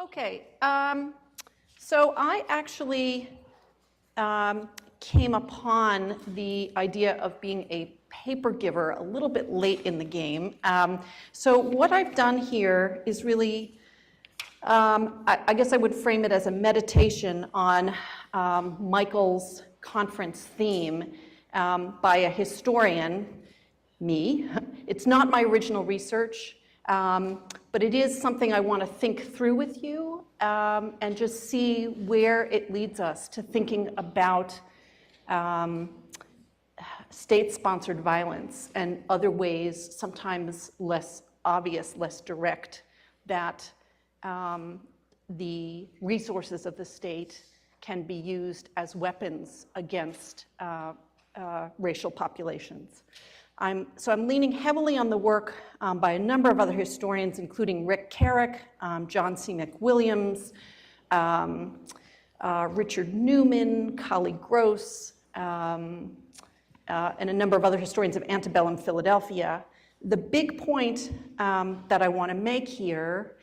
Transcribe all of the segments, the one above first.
Okay, so I actually came upon the idea of being a paper giver a little bit late in the game. So what I've done here is really, I guess I would frame it as a meditation on Michael's conference theme by a historian, me. It's not my original research. But it is something I want to think through with you and just see where it leads us to thinking about state-sponsored violence and other ways, sometimes less obvious, less direct, that the resources of the state can be used as weapons against racial populations. So I'm leaning heavily on the work by a number of other historians, including Rick Carrick, John C. McWilliams, Richard Newman, Collie Gross, and a number of other historians of antebellum Philadelphia. The big point that I want to make here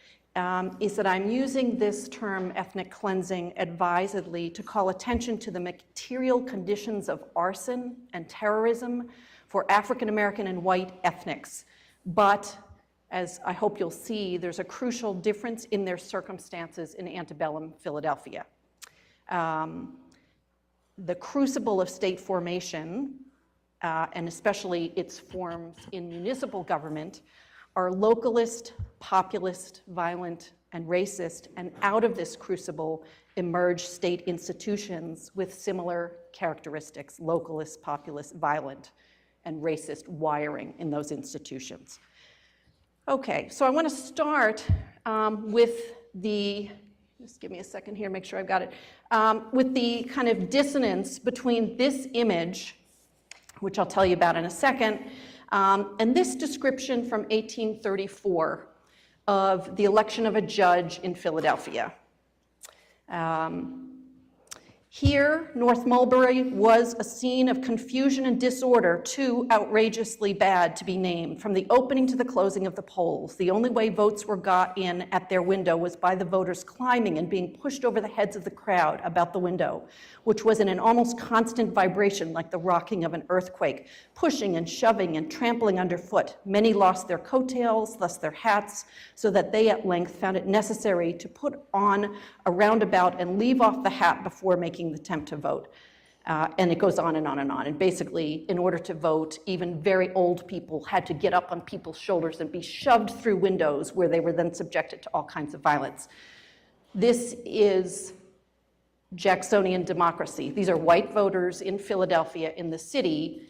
is that I'm using this term ethnic cleansing advisedly to call attention to the material conditions of arson and terrorism for African American and white ethnics. But as I hope you'll see, there's a crucial difference in their circumstances in antebellum Philadelphia. The crucible of state formation, and especially its forms in municipal government, are localist, populist, violent, and racist, and out of this crucible emerge state institutions with similar characteristics: localist, populist, violent, and racist wiring in those institutions. Okay, so I want to start with the, just give me a second here, make sure I've got it, with the kind of dissonance between this image, which I'll tell you about in a second, and this description from 1834 of the election of a judge in Philadelphia. Here, North Mulberry was a scene of confusion and disorder, too outrageously bad to be named. From the opening to the closing of the polls, the only way votes were got in at their window was by the voters climbing and being pushed over the heads of the crowd about the window, which was in an almost constant vibration like the rocking of an earthquake, pushing and shoving and trampling underfoot. Many lost their coattails, thus their hats, so that they at length found it necessary to put on a roundabout and leave off the hat before making the attempt to vote. And it goes on and on and on. And basically, in order to vote, even very old people had to get up on people's shoulders and be shoved through windows where they were then subjected to all kinds of violence. This is Jacksonian democracy. These are white voters in Philadelphia in the city.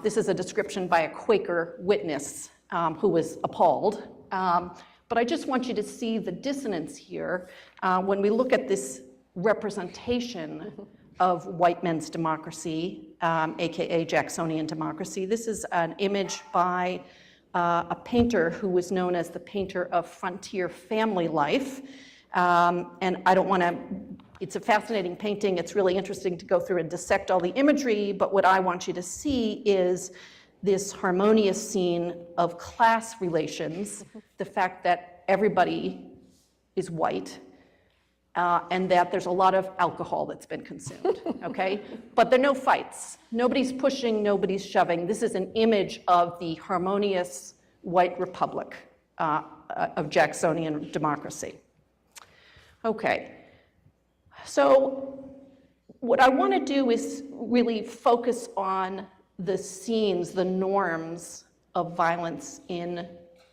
This is a description by a Quaker witness who was appalled. But I just want you to see the dissonance here when we look at this representation of white men's democracy, AKA Jacksonian democracy. This is an image by a painter who was known as the painter of frontier family life. And I don't want to, it's a fascinating painting. It's really interesting to go through and dissect all the imagery, but what I want you to see is this harmonious scene of class relations, the fact that everybody is white, and that there's a lot of alcohol that's been consumed, okay? But there are no fights. Nobody's pushing, nobody's shoving. This is an image of the harmonious white republic of Jacksonian democracy. Okay, so what I want to do is really focus on the scenes, the norms of violence in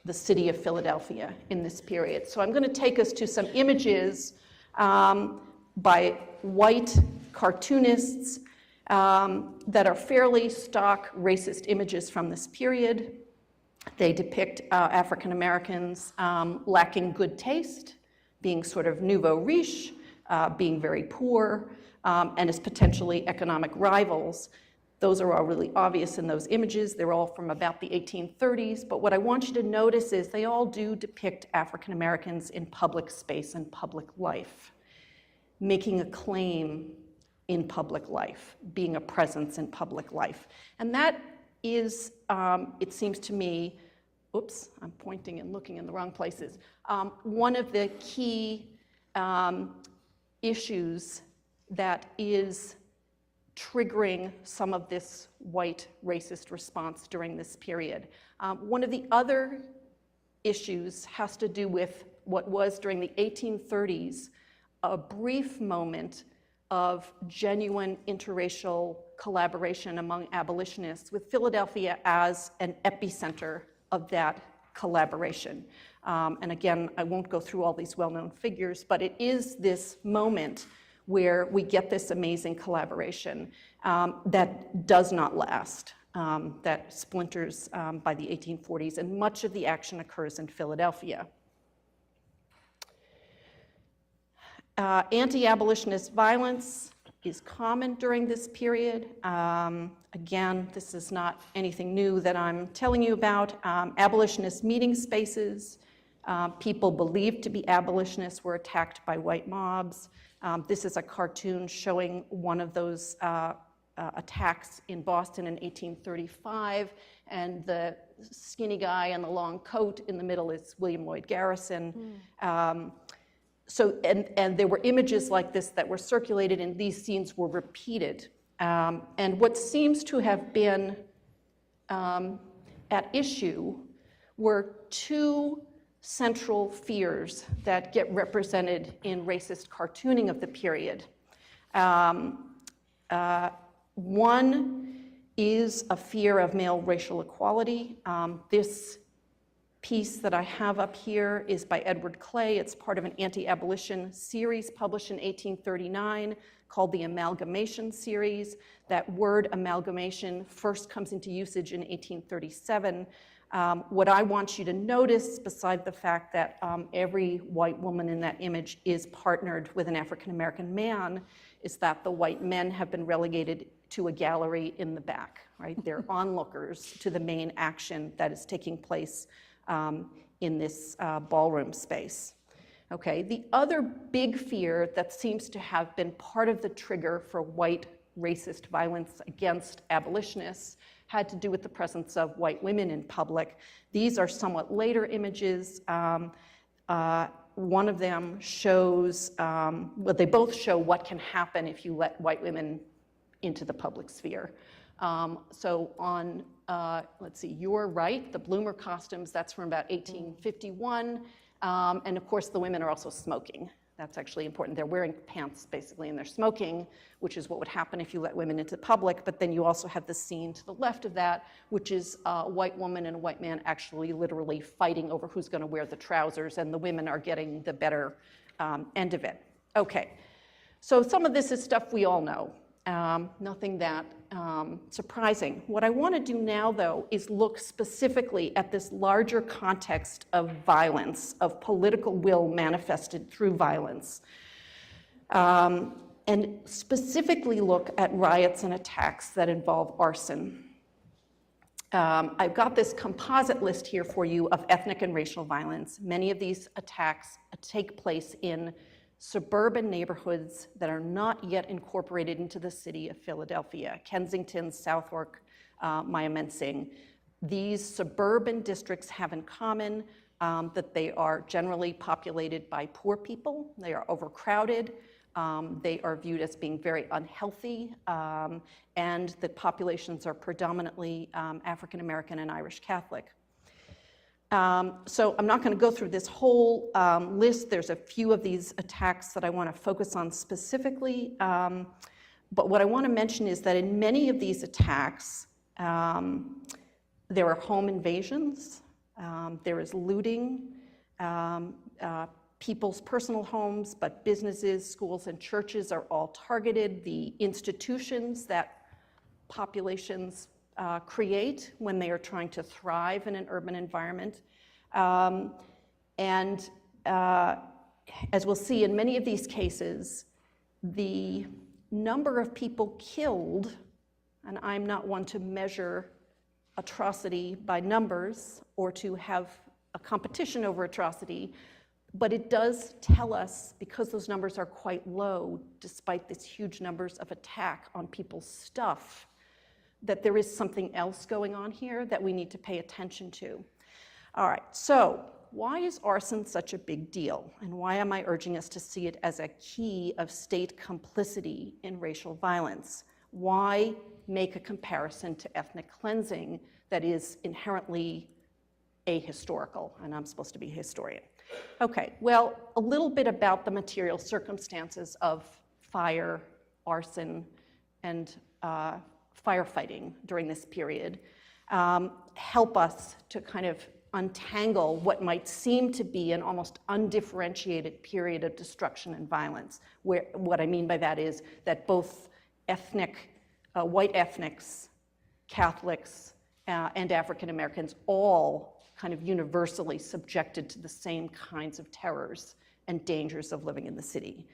the city of Philadelphia in this period. So I'm going to take us to some images by white cartoonists that are fairly stock racist images from this period. They depict African Americans lacking good taste, being sort of nouveau riche, being very poor, and as potentially economic rivals. Those are all really obvious in those images. They're all from about the 1830s, but what I want you to notice is they all do depict African Americans in public space and public life, making a claim in public life, being a presence in public life. And that is, it seems to me, oops, I'm pointing and looking in the wrong places. One of the key issues that is triggering some of this white racist response during this period. One of the other issues has to do with what was during the 1830s a brief moment of genuine interracial collaboration among abolitionists, with Philadelphia as an epicenter of that collaboration. And again, I won't go through all these well-known figures, but it is this moment where we get this amazing collaboration that does not last, that splinters by the 1840s, and much of the action occurs in Philadelphia. Anti-abolitionist violence is common during this period. Again, this is not anything new that I'm telling you about. Abolitionist meeting spaces, people believed to be abolitionists were attacked by white mobs. This is a cartoon showing one of those attacks in Boston in 1835, and the skinny guy in the long coat in the middle is William Lloyd Garrison. And there were images like this that were circulated, and these scenes were repeated. And what seems to have been at issue were two central fears that get represented in racist cartooning of the period. One is a fear of male racial equality. This piece that I have up here is by Edward Clay. It's part of an anti-abolition series published in 1839 called the Amalgamation Series. That word amalgamation first comes into usage in 1837. What I want you to notice, beside the fact that every white woman in that image is partnered with an African-American man, is that the white men have been relegated to a gallery in the back, right? They're onlookers to the main action that is taking place in this ballroom space. Okay, the other big fear that seems to have been part of the trigger for white racist violence against abolitionists had to do with the presence of white women in public. These are somewhat later images. One of them shows, well, they both show what can happen if you let white women into the public sphere. So on, let's see, your right, the bloomer costumes, that's from about 1851. And of course, the women are also smoking. That's actually important. They're wearing pants, basically, and they're smoking, which is what would happen if you let women into public. But then you also have the scene to the left of that, which is a white woman and a white man actually literally fighting over who's going to wear the trousers, and the women are getting the better end of it. Okay, so some of this is stuff we all know. Nothing that surprising. What I want to do now, though, is look specifically at this larger context of violence, of political will manifested through violence, and specifically look at riots and attacks that involve arson. I've got this composite list here for you of ethnic and racial violence. Many of these attacks take place in suburban neighborhoods that are not yet incorporated into the city of Philadelphia: Kensington, Southwark, Myominsing. These suburban districts have in common that they are generally populated by poor people. They are overcrowded. They are viewed as being very unhealthy, and the populations are predominantly African American and Irish Catholic. So I'm not going to go through this whole list. There's a few of these attacks that I want to focus on specifically. But what I want to mention is that in many of these attacks, there are home invasions, there is looting, people's personal homes, but businesses, schools, and churches are all targeted. The institutions that populations create when they are trying to thrive in an urban environment. And as we'll see in many of these cases, the number of people killed, and I'm not one to measure atrocity by numbers or to have a competition over atrocity, but it does tell us, because those numbers are quite low, despite these huge numbers of attack on people's stuff, that there is something else going on here that we need to pay attention to. All right, so why is arson such a big deal? And why am I urging us to see it as a key of state complicity in racial violence? Why make a comparison to ethnic cleansing that is inherently ahistorical? And I'm supposed to be a historian. Okay, well, a little bit about the material circumstances of fire, arson, and firefighting during this period help us to kind of untangle what might seem to be an almost undifferentiated period of destruction and violence. Where, what I mean by that is that both white ethnics, Catholics, and African Americans all kind of universally subjected to the same kinds of terrors and dangers of living in the city.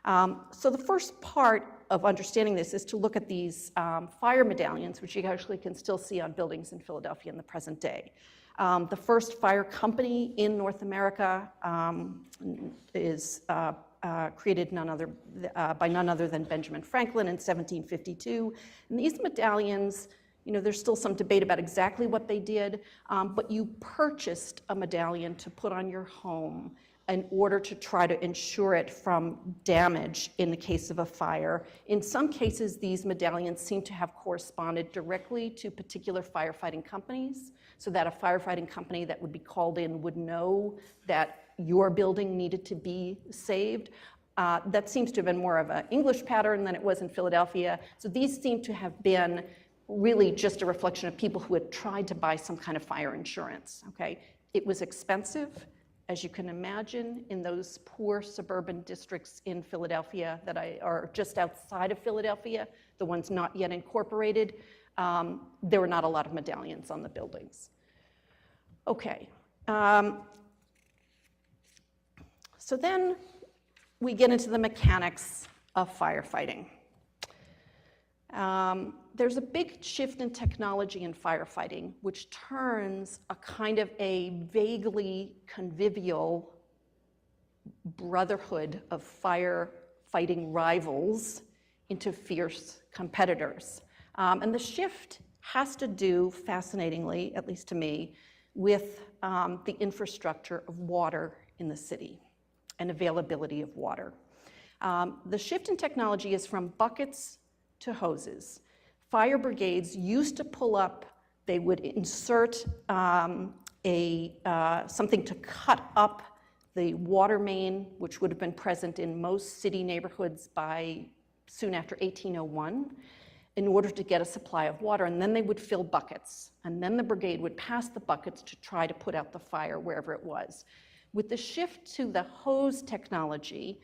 So the first part of understanding this is to look at these fire medallions, which you actually can still see on buildings in Philadelphia in the present day. The first fire company in North America is created by none other than Benjamin Franklin in 1752. And these medallions, you know, there's still some debate about exactly what they did, but you purchased a medallion to put on your home in order to try to insure it from damage in the case of a fire. In some cases, these medallions seem to have corresponded directly to particular firefighting companies, so that a firefighting company that would be called in would know that your building needed to be saved. That seems to have been more of an English pattern than it was in Philadelphia. So these seem to have been really just a reflection of people who had tried to buy some kind of fire insurance, okay? It was expensive, as you can imagine, in those poor suburban districts in Philadelphia that are just outside of Philadelphia, the ones not yet incorporated. There were not a lot of medallions on the buildings. Okay. So then we get into the mechanics of firefighting. There's a big shift in technology in firefighting, which turns a kind of a vaguely convivial brotherhood of firefighting rivals into fierce competitors. And the shift has to do, fascinatingly, at least to me, with the infrastructure of water in the city and availability of water. The shift in technology is from buckets to hoses. Fire brigades used to pull up, they would insert something to cut up the water main, which would have been present in most city neighborhoods by soon after 1801, in order to get a supply of water, and then they would fill buckets, and then the brigade would pass the buckets to try to put out the fire wherever it was. With the shift to the hose technology,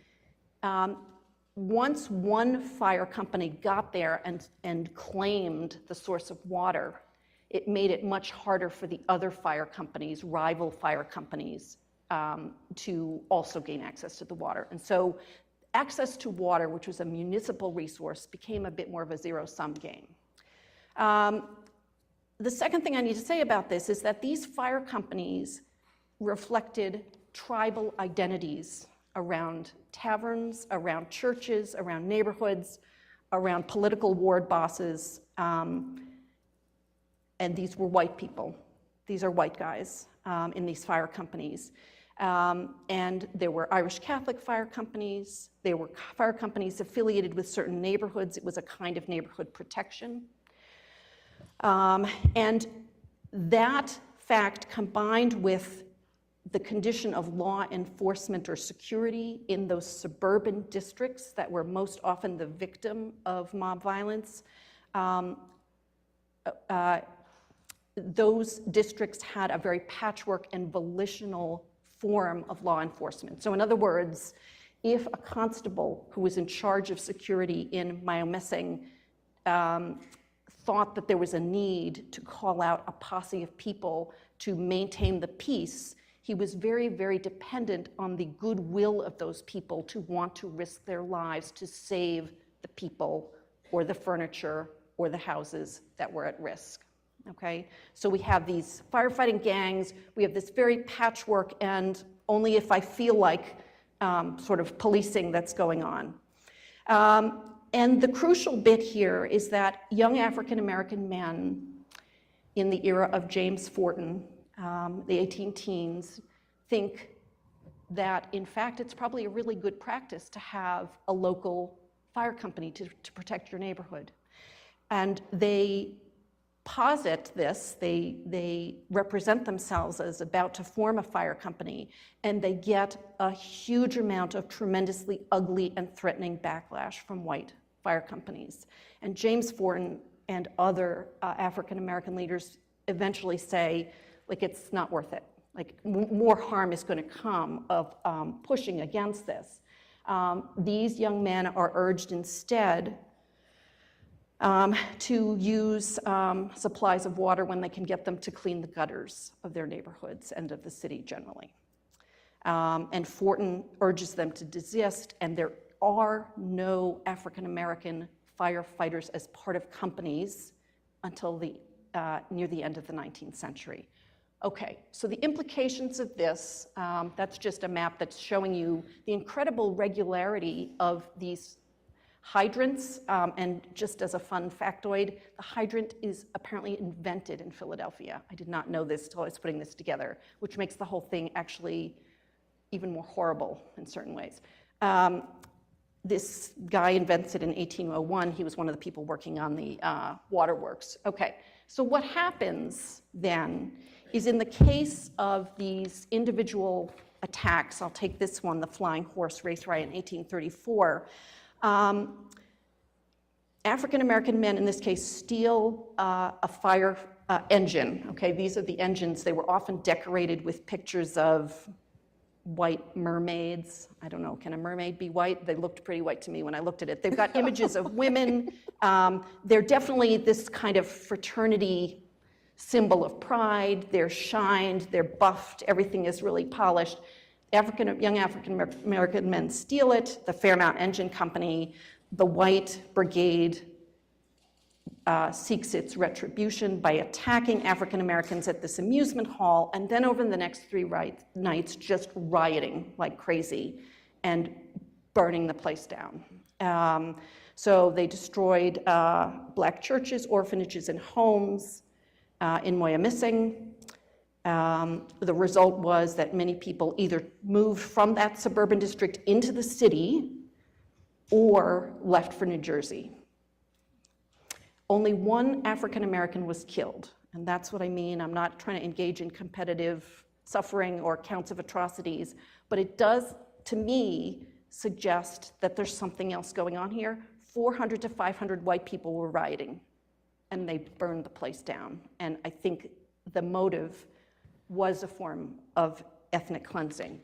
once one fire company got there and claimed the source of water, it made it much harder for the other fire companies, rival fire companies, to also gain access to the water. And so access to water, which was a municipal resource, became a bit more of a zero-sum game. The second thing I need to say about this is that these fire companies reflected tribal identities around taverns, around churches, around neighborhoods, around political ward bosses, and these were white people. These are white guys in these fire companies. And there were Irish Catholic fire companies. There were fire companies affiliated with certain neighborhoods. It was a kind of neighborhood protection. And that fact, combined with the condition of law enforcement or security in those suburban districts that were most often the victim of mob violence, those districts had a very patchwork and volitional form of law enforcement. So in other words, if a constable who was in charge of security in Wyomissing thought that there was a need to call out a posse of people to maintain the peace, he was very, very dependent on the goodwill of those people to want to risk their lives to save the people or the furniture or the houses that were at risk. Okay, so we have these firefighting gangs, we have this very patchwork and only if I feel like sort of policing that's going on. And the crucial bit here is that young African-American men in the era of James Forten the 18 teens, think that, in fact, it's probably a really good practice to have a local fire company to protect your neighborhood. And they posit this, they represent themselves as about to form a fire company, and they get a huge amount of tremendously ugly and threatening backlash from white fire companies. And James Fortin and other African-American leaders eventually say, like, it's not worth it. Like, more harm is going to come of pushing against this. These young men are urged instead to use supplies of water when they can get them to clean the gutters of their neighborhoods and of the city generally. And Fortin urges them to desist, and there are no African-American firefighters as part of companies until near the end of the 19th century. Okay, so the implications of this, that's just a map that's showing you the incredible regularity of these hydrants, and just as a fun factoid, the hydrant is apparently invented in Philadelphia. I did not know this until I was putting this together, which makes the whole thing actually even more horrible in certain ways. This guy invents it in 1801. He was one of the people working on the waterworks. Okay, so what happens then is, in the case of these individual attacks, I'll take this one, the Flying Horse Race Riot in 1834, African-American men, in this case, steal a fire engine. Okay, these are the engines. They were often decorated with pictures of white mermaids. I don't know, can a mermaid be white? They looked pretty white to me when I looked at it. They've got images of women. They're definitely this kind of fraternity symbol of pride. They're shined, they're buffed, everything is really polished. Young African-American men steal it. The Fairmount Engine Company, the White Brigade, seeks its retribution by attacking African-Americans at this amusement hall, and then over the next 3 nights, just rioting like crazy and burning the place down. So they destroyed black churches, orphanages, and homes in Moyamissing. The result was that many people either moved from that suburban district into the city or left for New Jersey. Only one African-American was killed, and that's what I mean. I'm not trying to engage in competitive suffering or counts of atrocities, but it does, to me, suggest that there's something else going on here. 400 to 500 white people were rioting, and they burned the place down. And I think the motive was a form of ethnic cleansing.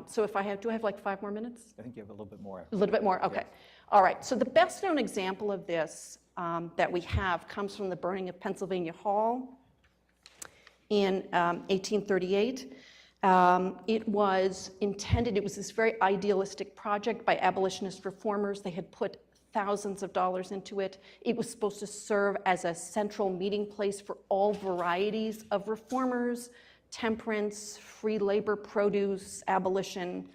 So if do I have like 5 more minutes? I think you have a little bit more. A little bit more, okay. Yes. All right, so the best known example of this that we have comes from the burning of Pennsylvania Hall in 1838. It was intended, it was this very idealistic project by abolitionist reformers. They had put thousands of dollars into it. It was supposed to serve as a central meeting place for all varieties of reformers, temperance, free labor, produce, abolition.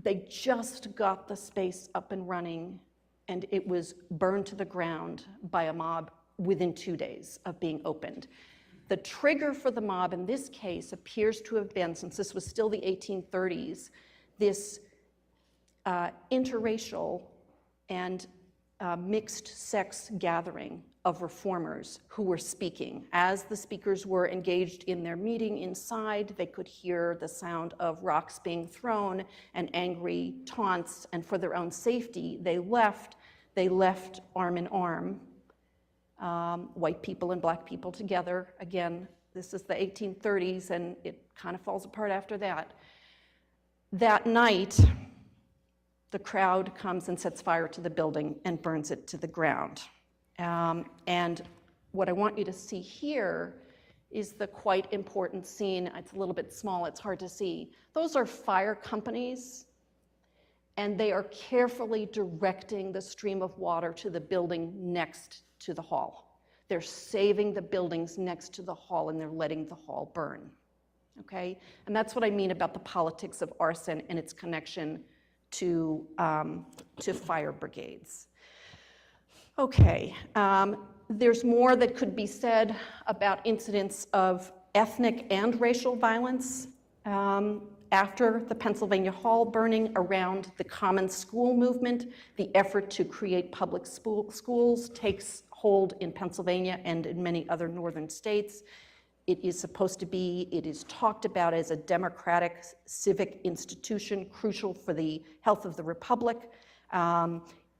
They just got the space up and running, and it was burned to the ground by a mob within 2 days of being opened. The trigger for the mob in this case appears to have been, since this was still the 1830s, this interracial and mixed-sex gathering of reformers who were speaking. As the speakers were engaged in their meeting inside, they could hear the sound of rocks being thrown and angry taunts, and for their own safety, they left arm in arm, white people and black people together. Again, this is the 1830s, and it kind of falls apart after that. That night, the crowd comes and sets fire to the building and burns it to the ground. And what I want you to see here is the quite important scene. It's a little bit small, it's hard to see. Those are fire companies, and they are carefully directing the stream of water to the building next to the hall. They're saving the buildings next to the hall, and they're letting the hall burn, okay? And that's what I mean about the politics of arson and its connection to fire brigades. Okay, there's more that could be said about incidents of ethnic and racial violence after the Pennsylvania Hall burning, around the Common School movement. The effort to create public schools takes hold in Pennsylvania and in many other northern states. It is supposed to be, it is talked about as a democratic civic institution, crucial for the health of the republic.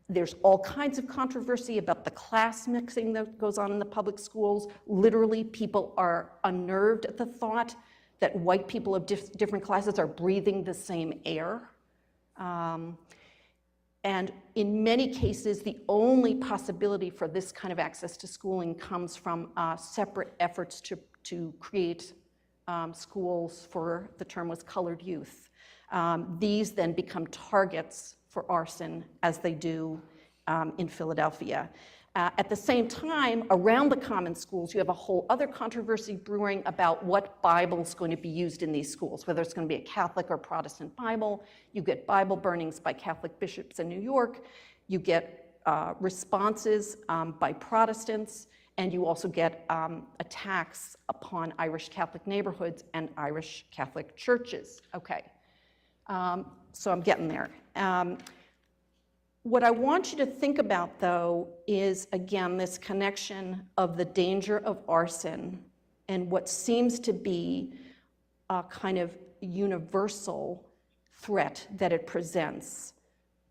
There's all kinds of controversy about the class mixing that goes on in the public schools. Literally, people are unnerved at the thought that white people of different classes are breathing the same air. And in many cases, the only possibility for this kind of access to schooling comes from separate efforts to create schools for, the term was colored youth. These then become targets for arson, as they do in Philadelphia. At the same time, around the common schools, you have a whole other controversy brewing about what Bible is going to be used in these schools, whether it's going to be a Catholic or Protestant Bible. You get Bible burnings by Catholic bishops in New York. You get responses by Protestants, and you also get attacks upon Irish Catholic neighborhoods and Irish Catholic churches. Okay, so I'm getting there. What I want you to think about, though, is, again, this connection of the danger of arson and what seems to be a kind of universal threat that it presents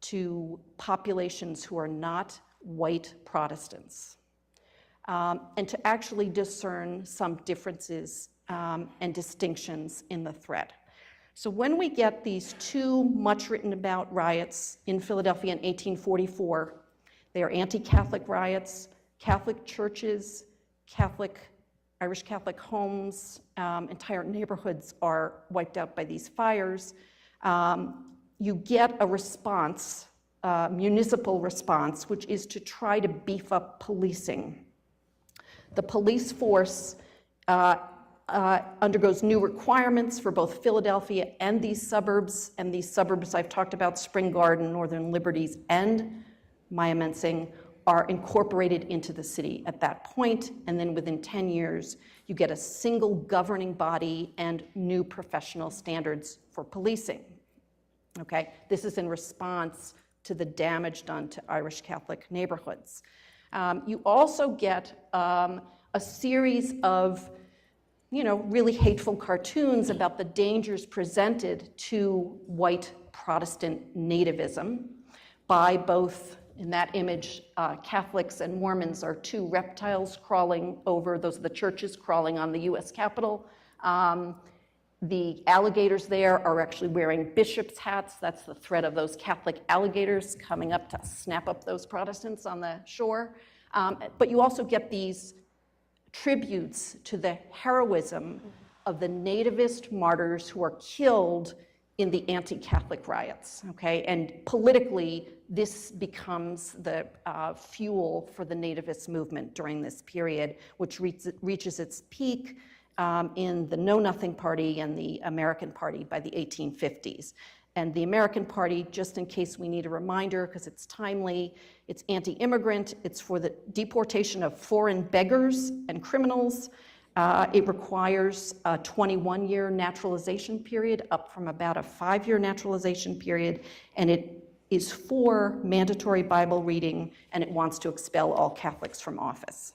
to populations who are not white Protestants, and to actually discern some differences and distinctions in the threat. So when we get these two much written about riots in Philadelphia in 1844, they are anti-Catholic riots. Catholic churches, Irish Catholic homes, entire neighborhoods are wiped out by these fires. You get a response, municipal response, which is to try to beef up policing. The police force undergoes new requirements for both Philadelphia and these suburbs I've talked about, Spring Garden, Northern Liberties, and Maya-Mensing, are incorporated into the city at that point, and then within 10 years, you get a single governing body and new professional standards for policing. Okay, this is in response to the damage done to Irish Catholic neighborhoods. You also get a series of really hateful cartoons about the dangers presented to white Protestant nativism by both, in that image, Catholics and Mormons are two reptiles crawling over, those are the churches crawling on the US Capitol. The alligators there are actually wearing bishops' hats. That's the threat of those Catholic alligators coming up to snap up those Protestants on the shore. But you also get these tributes to the heroism of the nativist martyrs who are killed in the anti-Catholic riots, okay? And politically, this becomes the fuel for the nativist movement during this period, which reaches its peak in the Know Nothing Party and the American Party by the 1850s. And the American Party, just in case we need a reminder, because it's timely, it's anti-immigrant, it's for the deportation of foreign beggars and criminals. It requires a 21-year naturalization period, up from about a 5-year naturalization period, and it is for mandatory Bible reading, and it wants to expel all Catholics from office.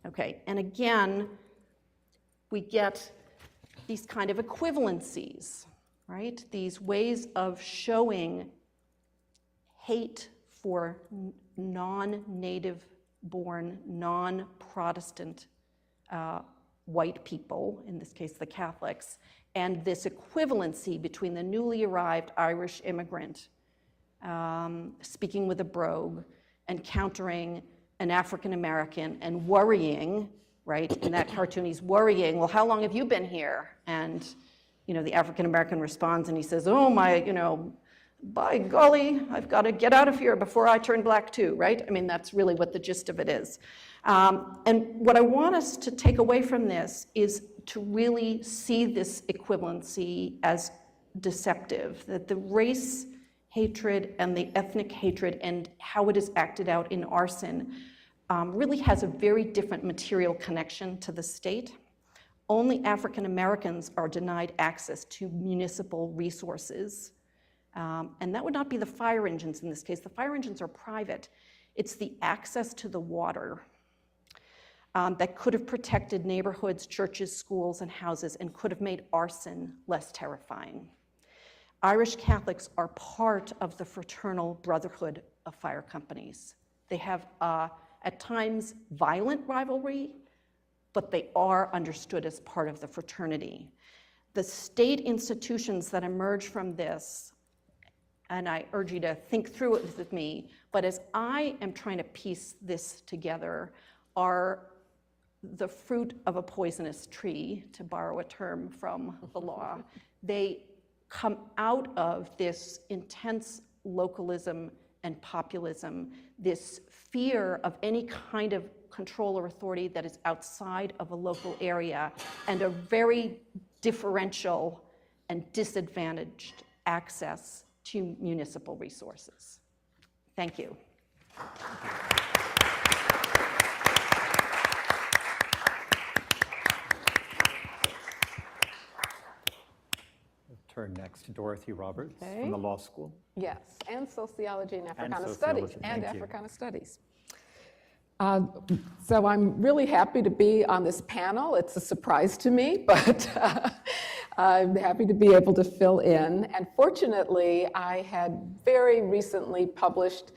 Okay, and again, we get these kind of equivalencies, right? These ways of showing hate for non-native born, non-Protestant white people, in this case the Catholics, and this equivalency between the newly arrived Irish immigrant speaking with a brogue and countering an African American and worrying, right? In that cartoon, he's worrying, well, how long have you been here? And the African American responds and he says, oh my, by golly, I've got to get out of here before I turn black too, right? I mean, that's really what the gist of it is. And what I want us to take away from this is to really see this equivalency as deceptive, that the race hatred and the ethnic hatred and how it is acted out in arson really has a very different material connection to the state. Only African Americans are denied access to municipal resources. And that would not be the fire engines in this case. The fire engines are private. It's the access to the water that could have protected neighborhoods, churches, schools, and houses, and could have made arson less terrifying. Irish Catholics are part of the fraternal brotherhood of fire companies. They have, at times, violent rivalry, but they are understood as part of the fraternity. The state institutions that emerge from this, and I urge you to think through it with me, but as I am trying to piece this together, are the fruit of a poisonous tree, to borrow a term from the law. They come out of this intense localism and populism, this fear of any kind of control or authority that is outside of a local area, and a very differential and disadvantaged access to municipal resources. Thank you. Turn next to Dorothy Roberts from the law school. Yes, and sociology and Africana sociology. studies. And Thank you. Africana studies. So I'm really happy to be on this panel. It's a surprise to me, but I'm happy to be able to fill in. And fortunately, I had very recently published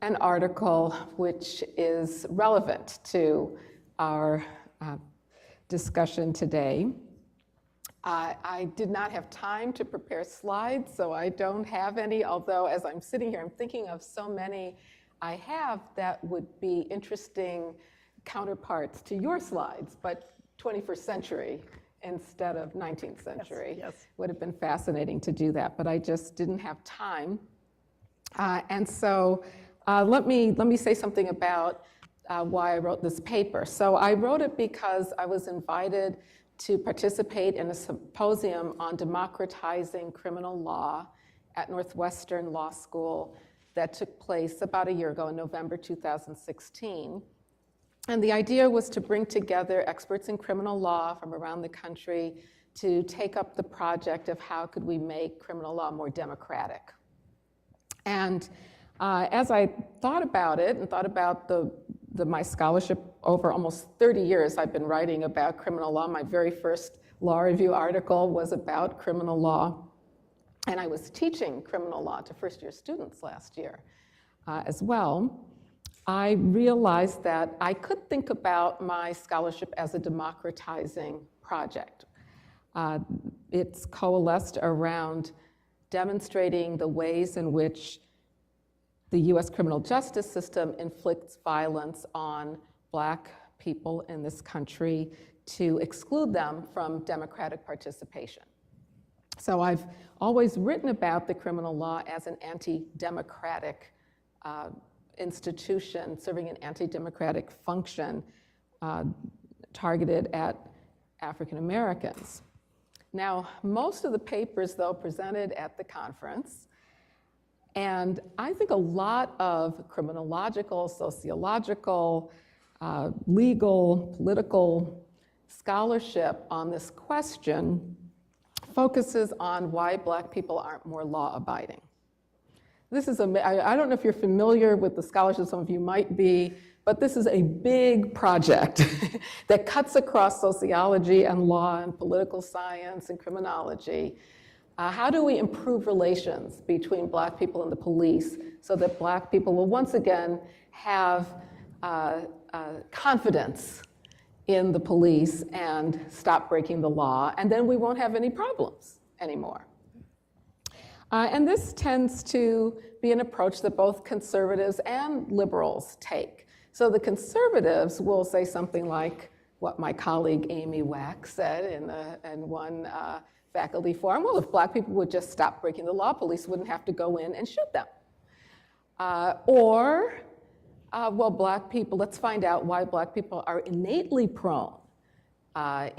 an article which is relevant to our discussion today. I did not have time to prepare slides, so I don't have any, although as I'm sitting here, I'm thinking of so many I have that would be interesting counterparts to your slides, but 21st century instead of 19th century. Yes. Would have been fascinating to do that, but I just didn't have time. And so let me say something about why I wrote this paper. So I wrote it because I was invited to participate in a symposium on democratizing criminal law at Northwestern Law School that took place about a year ago in November 2016. And the idea was to bring together experts in criminal law from around the country to take up the project of how could we make criminal law more democratic. And as I thought about it and thought about my scholarship over almost 30 years, I've been writing about criminal law. My very first law review article was about criminal law. And I was teaching criminal law to first-year students last year as well. I realized that I could think about my scholarship as a democratizing project. It's coalesced around demonstrating the ways in which the US criminal justice system inflicts violence on Black people in this country to exclude them from democratic participation. So I've always written about the criminal law as an anti-democratic institution serving an anti-democratic function targeted at African Americans. Now, most of the papers, though, presented at the conference, and I think a lot of criminological, sociological, legal, political scholarship on this question focuses on why Black people aren't more law-abiding. This is I don't know if you're familiar with the scholarship, some of you might be, but this is a big project that cuts across sociology and law and political science and criminology. How do we improve relations between Black people and the police so that Black people will once again have confidence in the police and stop breaking the law, and then we won't have any problems anymore. And this tends to be an approach that both conservatives and liberals take. So the conservatives will say something like what my colleague Amy Wack said in one faculty forum: well, if Black people would just stop breaking the law, police wouldn't have to go in and shoot them. Well, Black people, let's find out why Black people are innately prone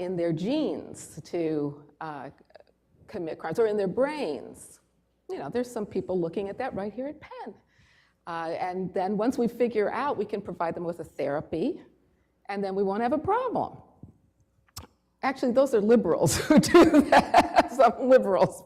in their genes to commit crimes, or in their brains. You know, there's some people looking at that right here at Penn. And then once we figure out, we can provide them with a therapy, and then we won't have a problem. actually, those are liberals who do that. Some liberals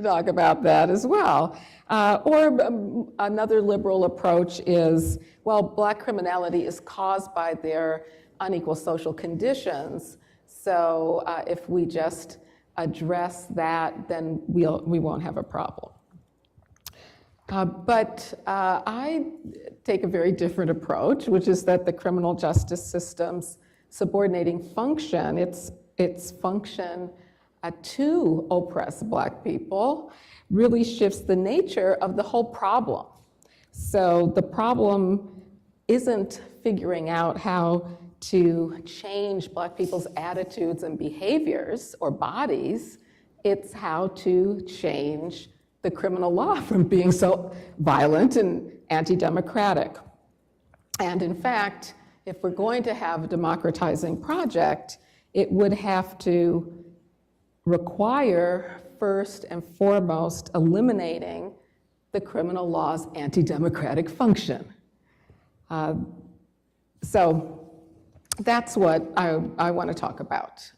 talk about that as well. Another liberal approach is, well, Black criminality is caused by their unequal social conditions. So if we just address that, then we won't have a problem. But I take a very different approach, which is that the criminal justice system's subordinating function, its function to oppress Black people, really shifts the nature of the whole problem. So the problem isn't figuring out how to change Black people's attitudes and behaviors or bodies, it's how to change the criminal law from being so violent and anti-democratic. And in fact, if we're going to have a democratizing project, it would have to require, first and foremost, eliminating the criminal law's anti-democratic function. So that's what I want to talk about.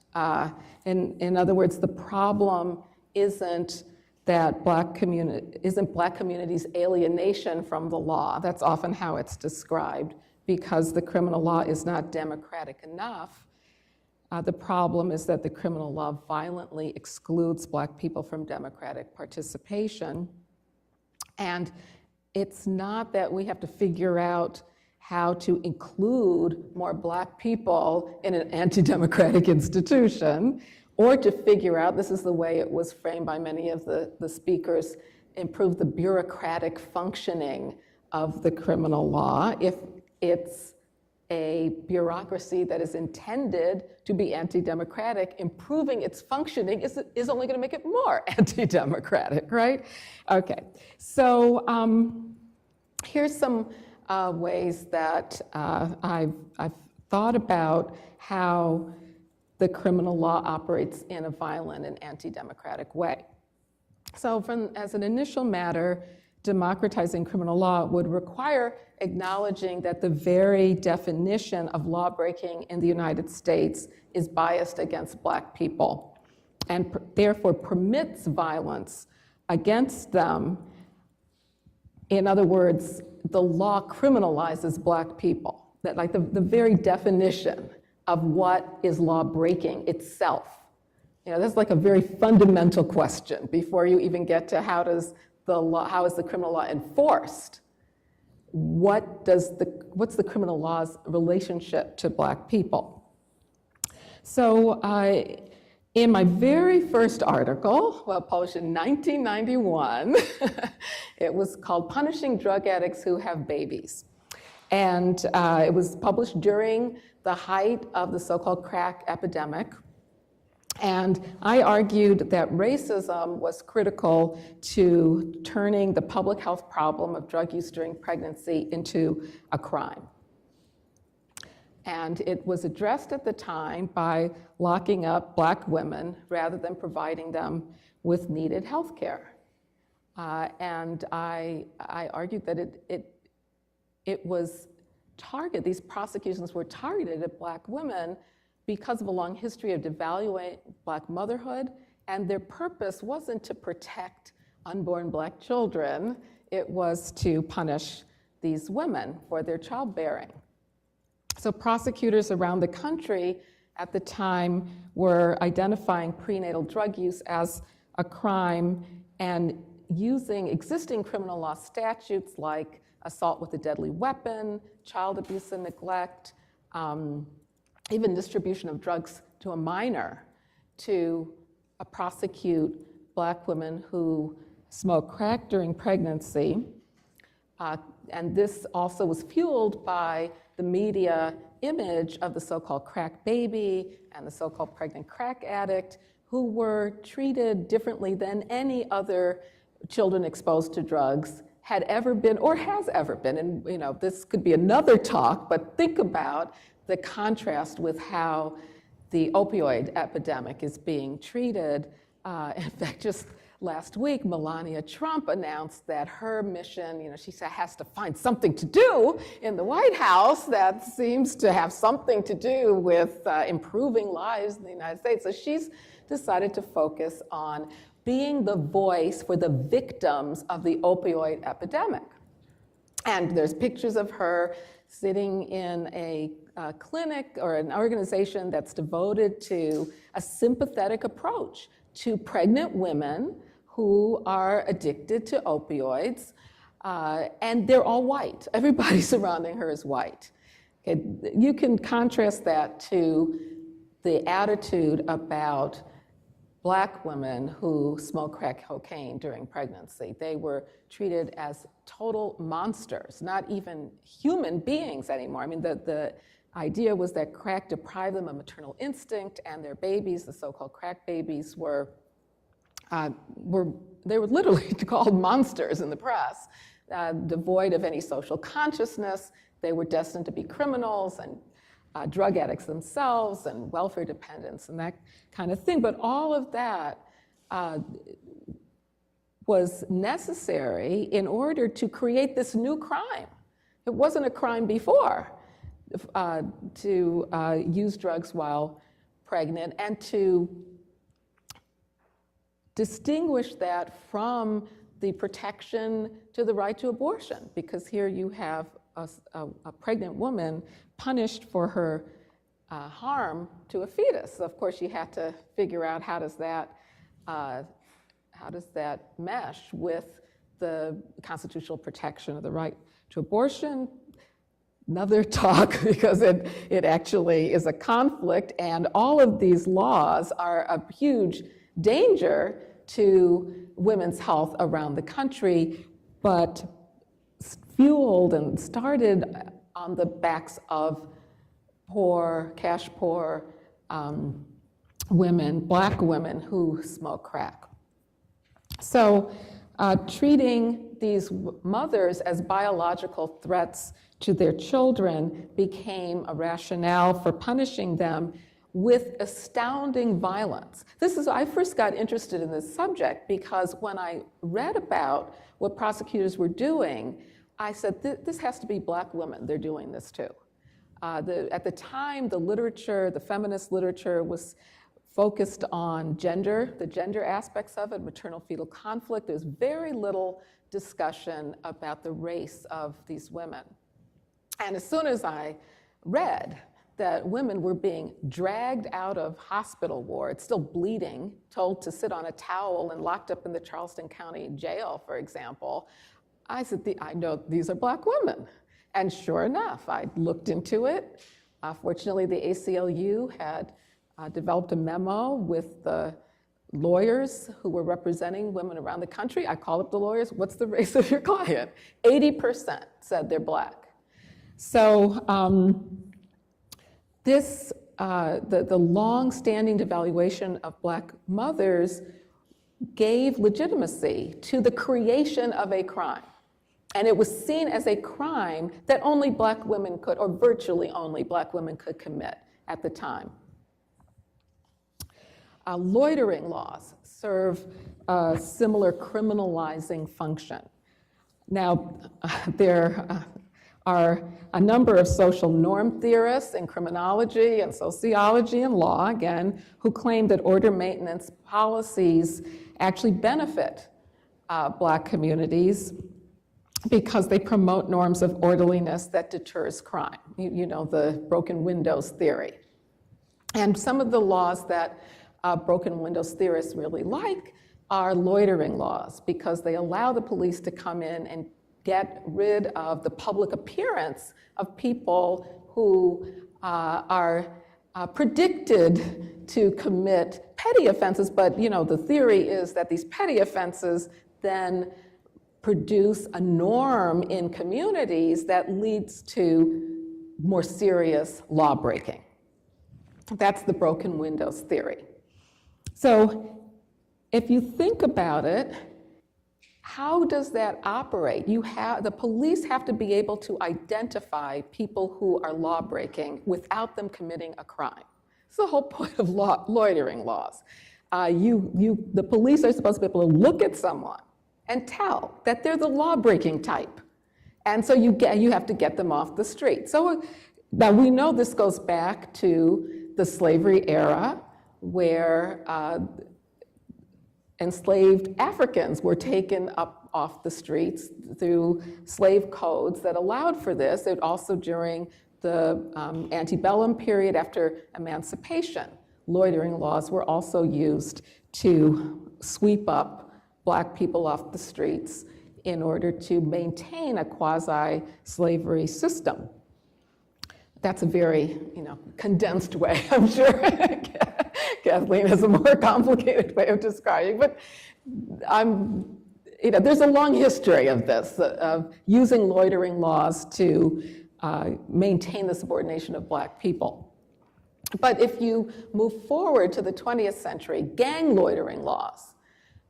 In other words, the problem isn't Black communities' alienation from the law. That's often how it's described, because the criminal law is not democratic enough. The problem is that the criminal law violently excludes Black people from democratic participation. And it's not that we have to figure out how to include more Black people in an anti-democratic institution, or to figure out, this is the way it was framed by many of the speakers, improve the bureaucratic functioning of the criminal law. If it's a bureaucracy that is intended to be anti-democratic, improving its functioning is only going to make it more anti-democratic, right? Okay, so here's some ways that I've thought about how the criminal law operates in a violent and anti-democratic way. So as an initial matter, democratizing criminal law would require acknowledging that the very definition of lawbreaking in the United States is biased against Black people, and therefore permits violence against them. In other words, the law criminalizes Black people. That, like, the very definition of what is law breaking itself. That's like a very fundamental question before you even get to how is the criminal law enforced? What's the criminal law's relationship to Black people? So in my very first article, published in 1991, it was called Punishing Drug Addicts Who Have Babies. And it was published during the height of the so-called crack epidemic. And I argued that racism was critical to turning the public health problem of drug use during pregnancy into a crime. And it was addressed at the time by locking up Black women rather than providing them with needed health care. And I argued that it was these prosecutions were targeted at Black women because of a long history of devaluing Black motherhood, and their purpose wasn't to protect unborn Black children, it was to punish these women for their childbearing. So prosecutors around the country at the time were identifying prenatal drug use as a crime and using existing criminal law statutes like assault with a deadly weapon, child abuse and neglect, even distribution of drugs to a minor, to prosecute Black women who smoke crack during pregnancy. And this also was fueled by the media image of the so-called crack baby and the so-called pregnant crack addict, who were treated differently than any other children exposed to drugs had ever been or has ever been. And this could be another talk, but think about the contrast with how the opioid epidemic is being treated. In fact, just last week, Melania Trump announced that her mission, she said, has to find something to do in the White House that seems to have something to do with improving lives in the United States. So she's decided to focus on being the voice for the victims of the opioid epidemic. And there's pictures of her sitting in a clinic or an organization that's devoted to a sympathetic approach to pregnant women who are addicted to opioids, and they're all white. Everybody surrounding her is white. Okay, you can contrast that to the attitude about Black women who smoke crack cocaine during pregnancy. They were treated as total monsters, not even human beings anymore. I mean, the idea was that crack deprived them of maternal instinct, and their babies, the so-called crack babies, they were literally called monsters in the press, devoid of any social consciousness. They were destined to be criminals and drug addicts themselves and welfare dependents and that kind of thing. But all of that was necessary in order to create this new crime. It wasn't a crime before to use drugs while pregnant, and to distinguish that from the protection to the right to abortion, because here you have a pregnant woman punished for her harm to a fetus. So of course, you have to figure out how does that mesh with the constitutional protection of the right to abortion. Another talk, because it actually is a conflict, and all of these laws are a huge danger to women's health around the country, but fueled and started on the backs of poor, cash poor women, Black women who smoke crack. So treating these mothers as biological threats to their children became a rationale for punishing them with astounding violence. I first got interested in this subject because when I read about what prosecutors were doing, I said, this has to be Black women, they're doing this too. At the time, the feminist literature was focused on gender, the gender aspects of it, maternal-fetal conflict. There's very little discussion about the race of these women. And as soon as I read that women were being dragged out of hospital wards, still bleeding, told to sit on a towel and locked up in the Charleston County Jail, for example, I said, I know these are Black women. And sure enough, I looked into it. Fortunately, the ACLU had developed a memo with the lawyers who were representing women around the country. I called up the lawyers, what's the race of your client? 80% said they're Black. So the long-standing devaluation of Black mothers gave legitimacy to the creation of a crime. And it was seen as a crime that only Black women could, or virtually only Black women could commit at the time. Loitering laws serve a similar criminalizing function. Now, there are a number of social norm theorists in criminology and sociology and law, again, who claim that order maintenance policies actually benefit Black communities because they promote norms of orderliness that deters crime. You know, the broken windows theory. And some of the laws that broken windows theorists really like are loitering laws, because they allow the police to come in and get rid of the public appearance of people who are predicted to commit petty offenses. But the theory is that these petty offenses then produce a norm in communities that leads to more serious law breaking. That's the broken windows theory. So if you think about it, how does that operate? The police have to be able to identify people who are law breaking without them committing a crime. It's the whole point of loitering laws. the police are supposed to be able to look at someone and tell that they're the law-breaking type. And so you have to get them off the street. So now we know this goes back to the slavery era, where enslaved Africans were taken up off the streets through slave codes that allowed for this. And also during the antebellum period after emancipation, loitering laws were also used to sweep up Black people off the streets in order to maintain a quasi-slavery system. That's a very, condensed way, I'm sure. Kathleen has a more complicated way of describing, but there's a long history of this, of using loitering laws to maintain the subordination of Black people. But if you move forward to the 20th century, gang loitering laws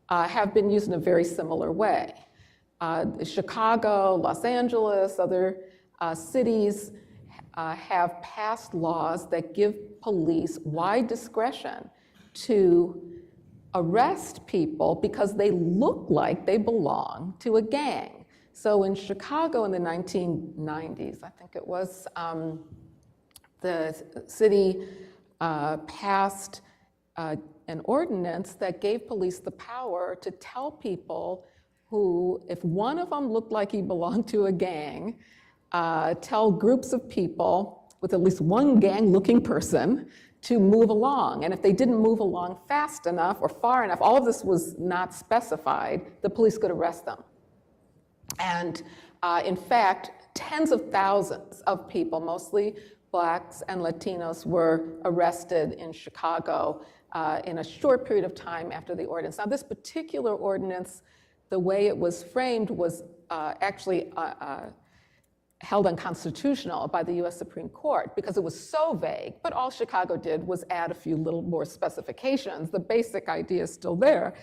have been used in a very similar way. Chicago, Los Angeles, other cities have passed laws that give police wide discretion to arrest people because they look like they belong to a gang. So in Chicago in the 1990s, I think it was, the city passed an ordinance that gave police the power to tell people who, if one of them looked like he belonged to a gang, tell groups of people with at least one gang-looking person to move along. And if they didn't move along fast enough or far enough, all of this was not specified, the police could arrest them. And in fact, tens of thousands of people, mostly Blacks and Latinos, were arrested in Chicago in a short period of time after the ordinance. Now, this particular ordinance, the way it was framed was actually held unconstitutional by the US Supreme Court because it was so vague, but all Chicago did was add a few little more specifications. The basic idea is still there,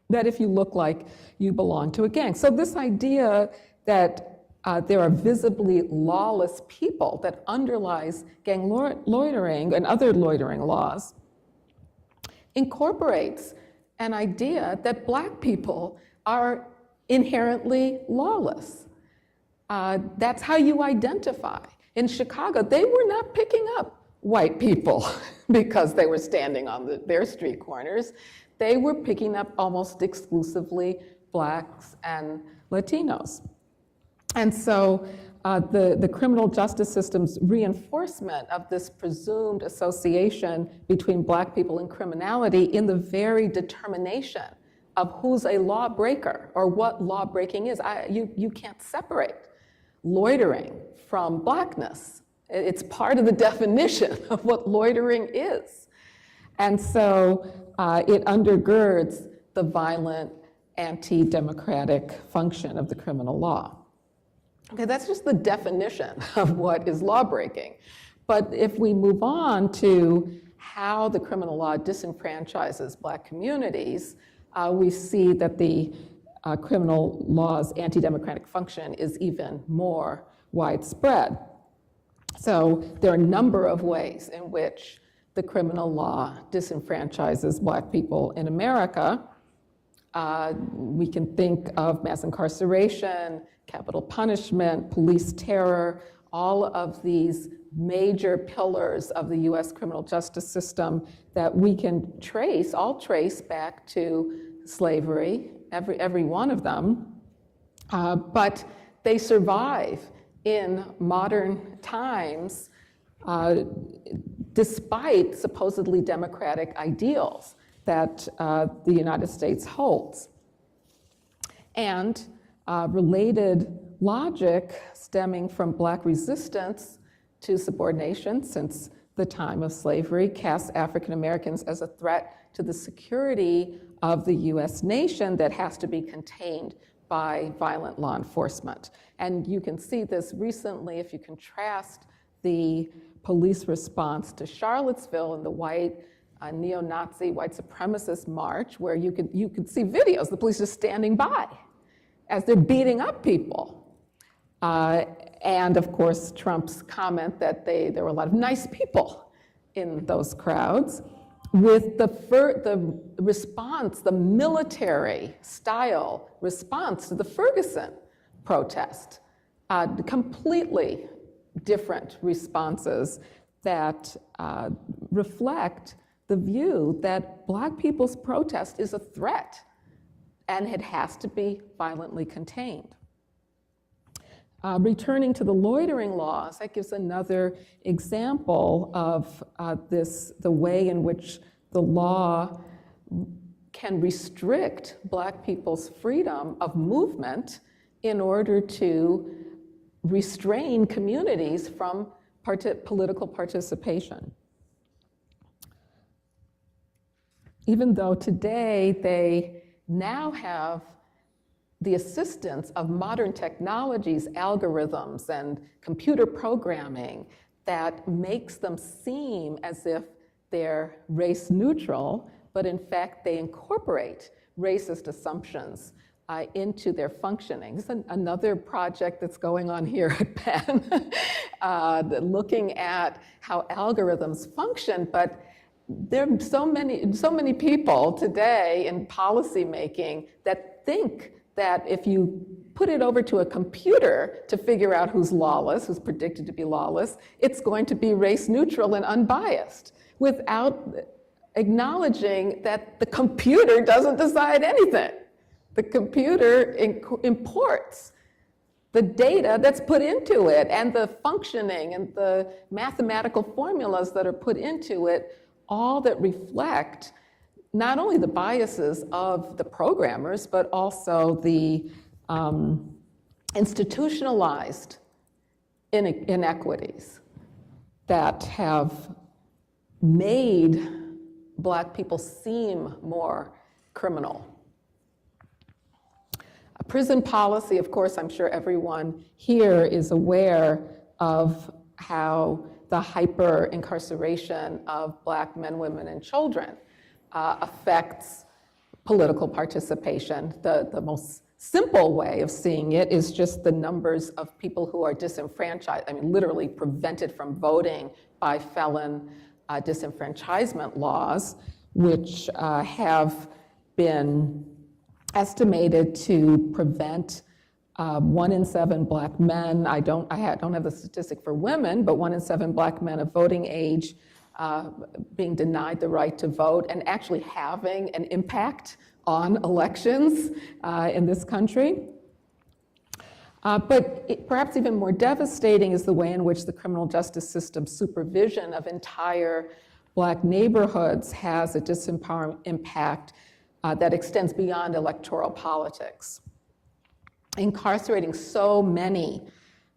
that if you look like you belong to a gang. So this idea that there are visibly lawless people that underlies gang loitering and other loitering laws incorporates an idea that Black people are inherently lawless. That's how you identify. In Chicago, they were not picking up white people because they were standing on their street corners. They were picking up almost exclusively Blacks and Latinos. And so the criminal justice system's reinforcement of this presumed association between Black people and criminality in the very determination of who's a lawbreaker or what lawbreaking is. You can't separate loitering from Blackness. It's part of the definition of what loitering is. And so it undergirds the violent, anti-democratic function of the criminal law. Okay, that's just the definition of what is lawbreaking. But if we move on to how the criminal law disenfranchises Black communities, we see that the criminal law's anti-democratic function is even more widespread. So there are a number of ways in which the criminal law disenfranchises Black people in America. We can think of mass incarceration, capital punishment, police terror, all of these major pillars of the US criminal justice system that we can all trace back to slavery, every one of them, but they survive in modern times despite supposedly democratic ideals that the United States holds. And related logic stemming from Black resistance to subordination since the time of slavery casts African Americans as a threat to the security of the US nation that has to be contained by violent law enforcement. And you can see this recently if you contrast the police response to Charlottesville and the white neo-Nazi white supremacist march, where you could see videos, the police just standing by as they're beating up people. And of course, Trump's comment that there were a lot of nice people in those crowds. with the response, the military style response to the Ferguson protest, completely different responses that reflect the view that Black people's protest is a threat and it has to be violently contained. Returning to the loitering laws, that gives another example of the way in which the law can restrict Black people's freedom of movement in order to restrain communities from political participation. Even though today they now have the assistance of modern technologies, algorithms, and computer programming that makes them seem as if they're race neutral, but in fact they incorporate racist assumptions into their functioning. This is another project that's going on here at Penn, looking at how algorithms function, but there are so many people today in policy making that think that if you put it over to a computer to figure out who's lawless, who's predicted to be lawless, it's going to be race neutral and unbiased, without acknowledging that the computer doesn't decide anything. The computer imports the data that's put into it and the functioning and the mathematical formulas that are put into it, all that reflect not only the biases of the programmers, but also the institutionalized inequities that have made Black people seem more criminal. A prison policy, of course, I'm sure everyone here is aware of how the hyper-incarceration of Black men, women, and children affects political participation. The most simple way of seeing it is just the numbers of people who are disenfranchised, I mean, literally prevented from voting by felon disenfranchisement laws, which have been estimated to prevent 1 in 7 Black men, I don't have the statistic for women, but 1 in 7 Black men of voting age being denied the right to vote and actually having an impact on elections in this country. But perhaps even more devastating is the way in which the criminal justice system's supervision of entire Black neighborhoods has a disempowering impact that extends beyond electoral politics. Incarcerating so many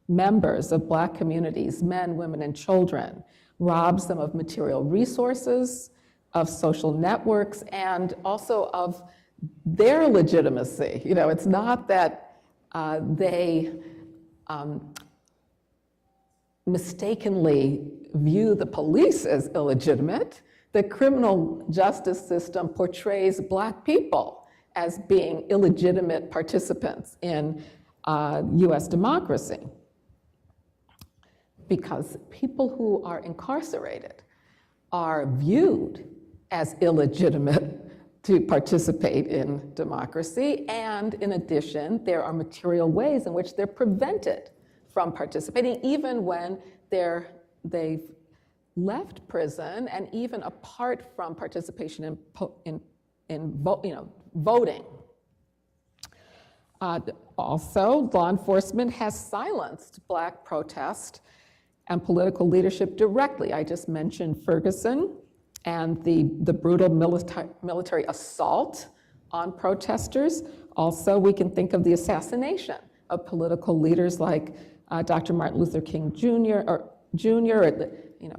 members of Black communities, men, women, and children, robs them of material resources, of social networks, and also of their legitimacy. You know, it's not that they mistakenly view the police as illegitimate. The criminal justice system portrays Black people as being illegitimate participants in US democracy, because people who are incarcerated are viewed as illegitimate to participate in democracy, and in addition, there are material ways in which they're prevented from participating, even when they've left prison, and even apart from participation in voting. Also, law enforcement has silenced Black protest and political leadership directly. I just mentioned Ferguson and the brutal military assault on protesters. Also, we can think of the assassination of political leaders like Dr. Martin Luther King Jr., or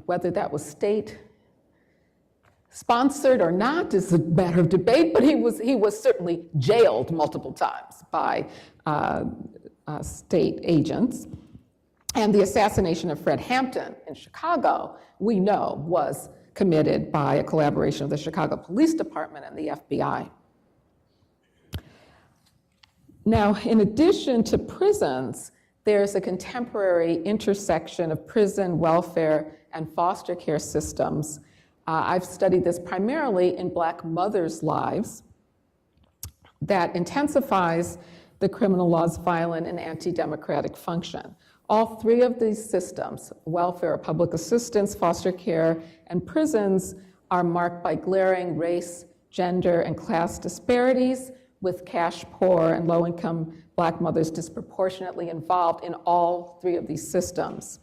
whether that was state-sponsored or not is a matter of debate, but he was certainly jailed multiple times by state agents. And the assassination of Fred Hampton in Chicago, we know, was committed by a collaboration of the Chicago Police Department and the FBI. Now, in addition to prisons, there's a contemporary intersection of prison, welfare, and foster care systems I've studied this primarily in Black mothers' lives, that intensifies the criminal law's violent and anti-democratic function. All three of these systems, welfare, public assistance, foster care, and prisons, are marked by glaring race, gender, and class disparities, with cash poor and low-income Black mothers disproportionately involved in all three of these systems.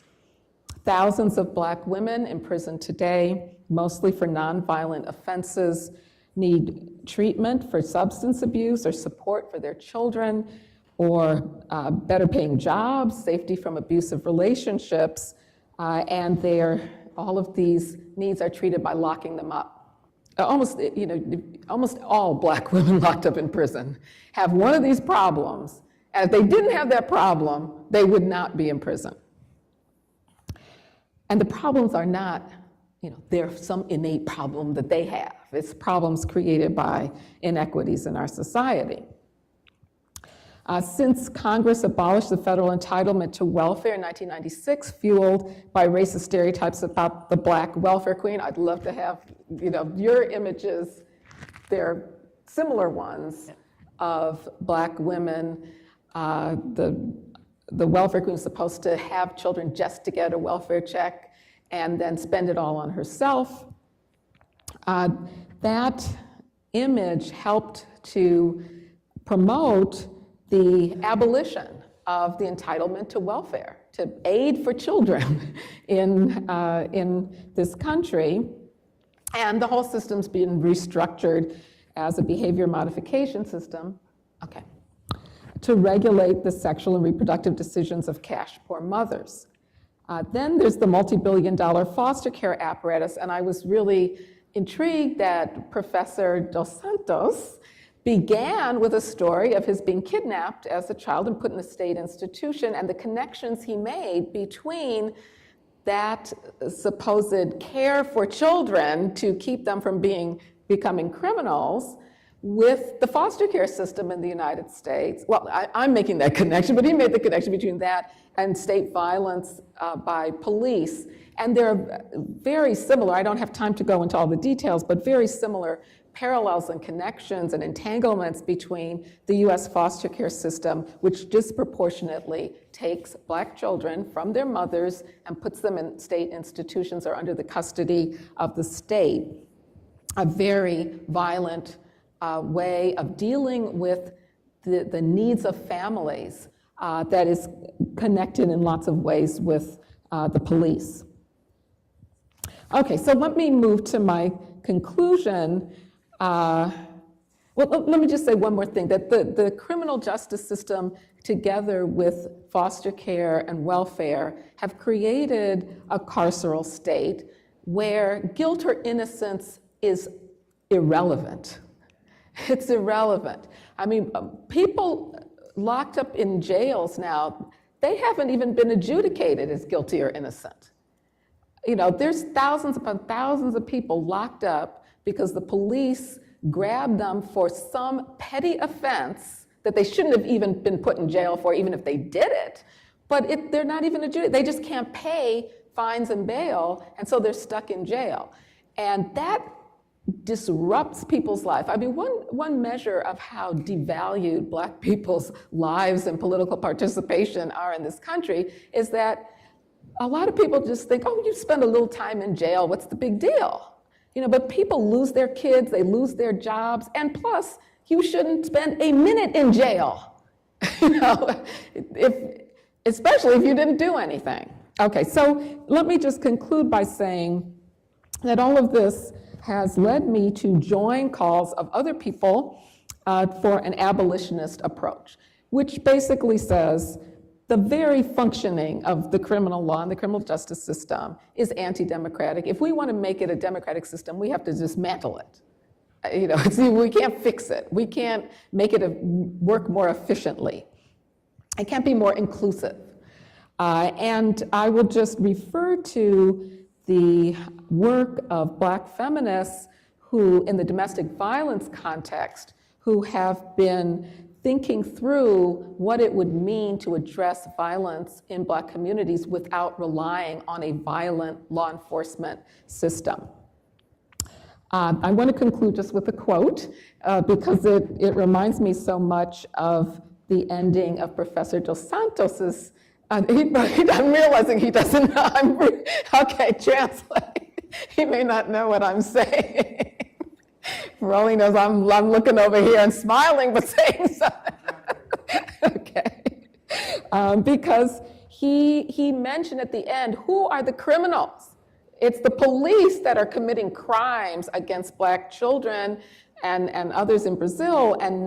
Thousands of Black women imprisoned today, mostly for nonviolent offenses, need treatment for substance abuse or support for their children, or better paying jobs, safety from abusive relationships, and all of these needs are treated by locking them up. Almost all Black women locked up in prison have one of these problems, and if they didn't have that problem, they would not be in prison. And the problems are not, there's some innate problem that they have. It's problems created by inequities in our society. Since Congress abolished the federal entitlement to welfare in 1996, fueled by racist stereotypes about the Black welfare queen, I'd love to have, your images, they're similar ones of Black women. The welfare queen is supposed to have children just to get a welfare check and then spend it all on herself. That image helped to promote the abolition of the entitlement to welfare, to aid for children in this country. And the whole system's been restructured as a behavior modification system, to regulate the sexual and reproductive decisions of cash poor mothers. Then there's the multi-billion-dollar foster care apparatus, and I was really intrigued that Professor Dos Santos began with a story of his being kidnapped as a child and put in a state institution, and the connections he made between that supposed care for children to keep them from becoming criminals with the foster care system in the United States. Well, I'm making that connection, but he made the connection between that and state violence by police. And they're very similar. I don't have time to go into all the details, but very similar parallels and connections and entanglements between the US foster care system, which disproportionately takes Black children from their mothers and puts them in state institutions or under the custody of the state. A very violent way of dealing with the needs of families that is connected in lots of ways with the police. Okay, so let me move to my conclusion. Well, let me just say one more thing, that the criminal justice system, together with foster care and welfare, have created a carceral state where guilt or innocence is irrelevant. It's irrelevant. I mean, people locked up in jails now, they haven't even been adjudicated as guilty or innocent. There's thousands upon thousands of people locked up because the police grabbed them for some petty offense that they shouldn't have even been put in jail for, even if they did it. But they're not even adjudicated. They just can't pay fines and bail, and so they're stuck in jail. And that disrupts people's life. I mean, one measure of how devalued Black people's lives and political participation are in this country is that a lot of people just think, oh, you spend a little time in jail, what's the big deal? But people lose their kids, they lose their jobs, and plus, you shouldn't spend a minute in jail, especially if you didn't do anything. Okay, so let me just conclude by saying that all of this has led me to join calls of other people for an abolitionist approach, which basically says the very functioning of the criminal law and the criminal justice system is anti-democratic. If we want to make it a democratic system, we have to dismantle it. We can't fix it. We can't make it work more efficiently. It can't be more inclusive. And I will just refer to the work of Black feminists who, in the domestic violence context, who have been thinking through what it would mean to address violence in Black communities without relying on a violent law enforcement system. I want to conclude just with a quote because it reminds me so much of the ending of Professor Dos Santos's. I'm realizing he doesn't know. Okay, translate. He may not know what I'm saying. For all he knows, I'm looking over here and smiling, but saying something. Okay. Because he mentioned at the end, who are the criminals? It's the police that are committing crimes against Black children and others in Brazil, and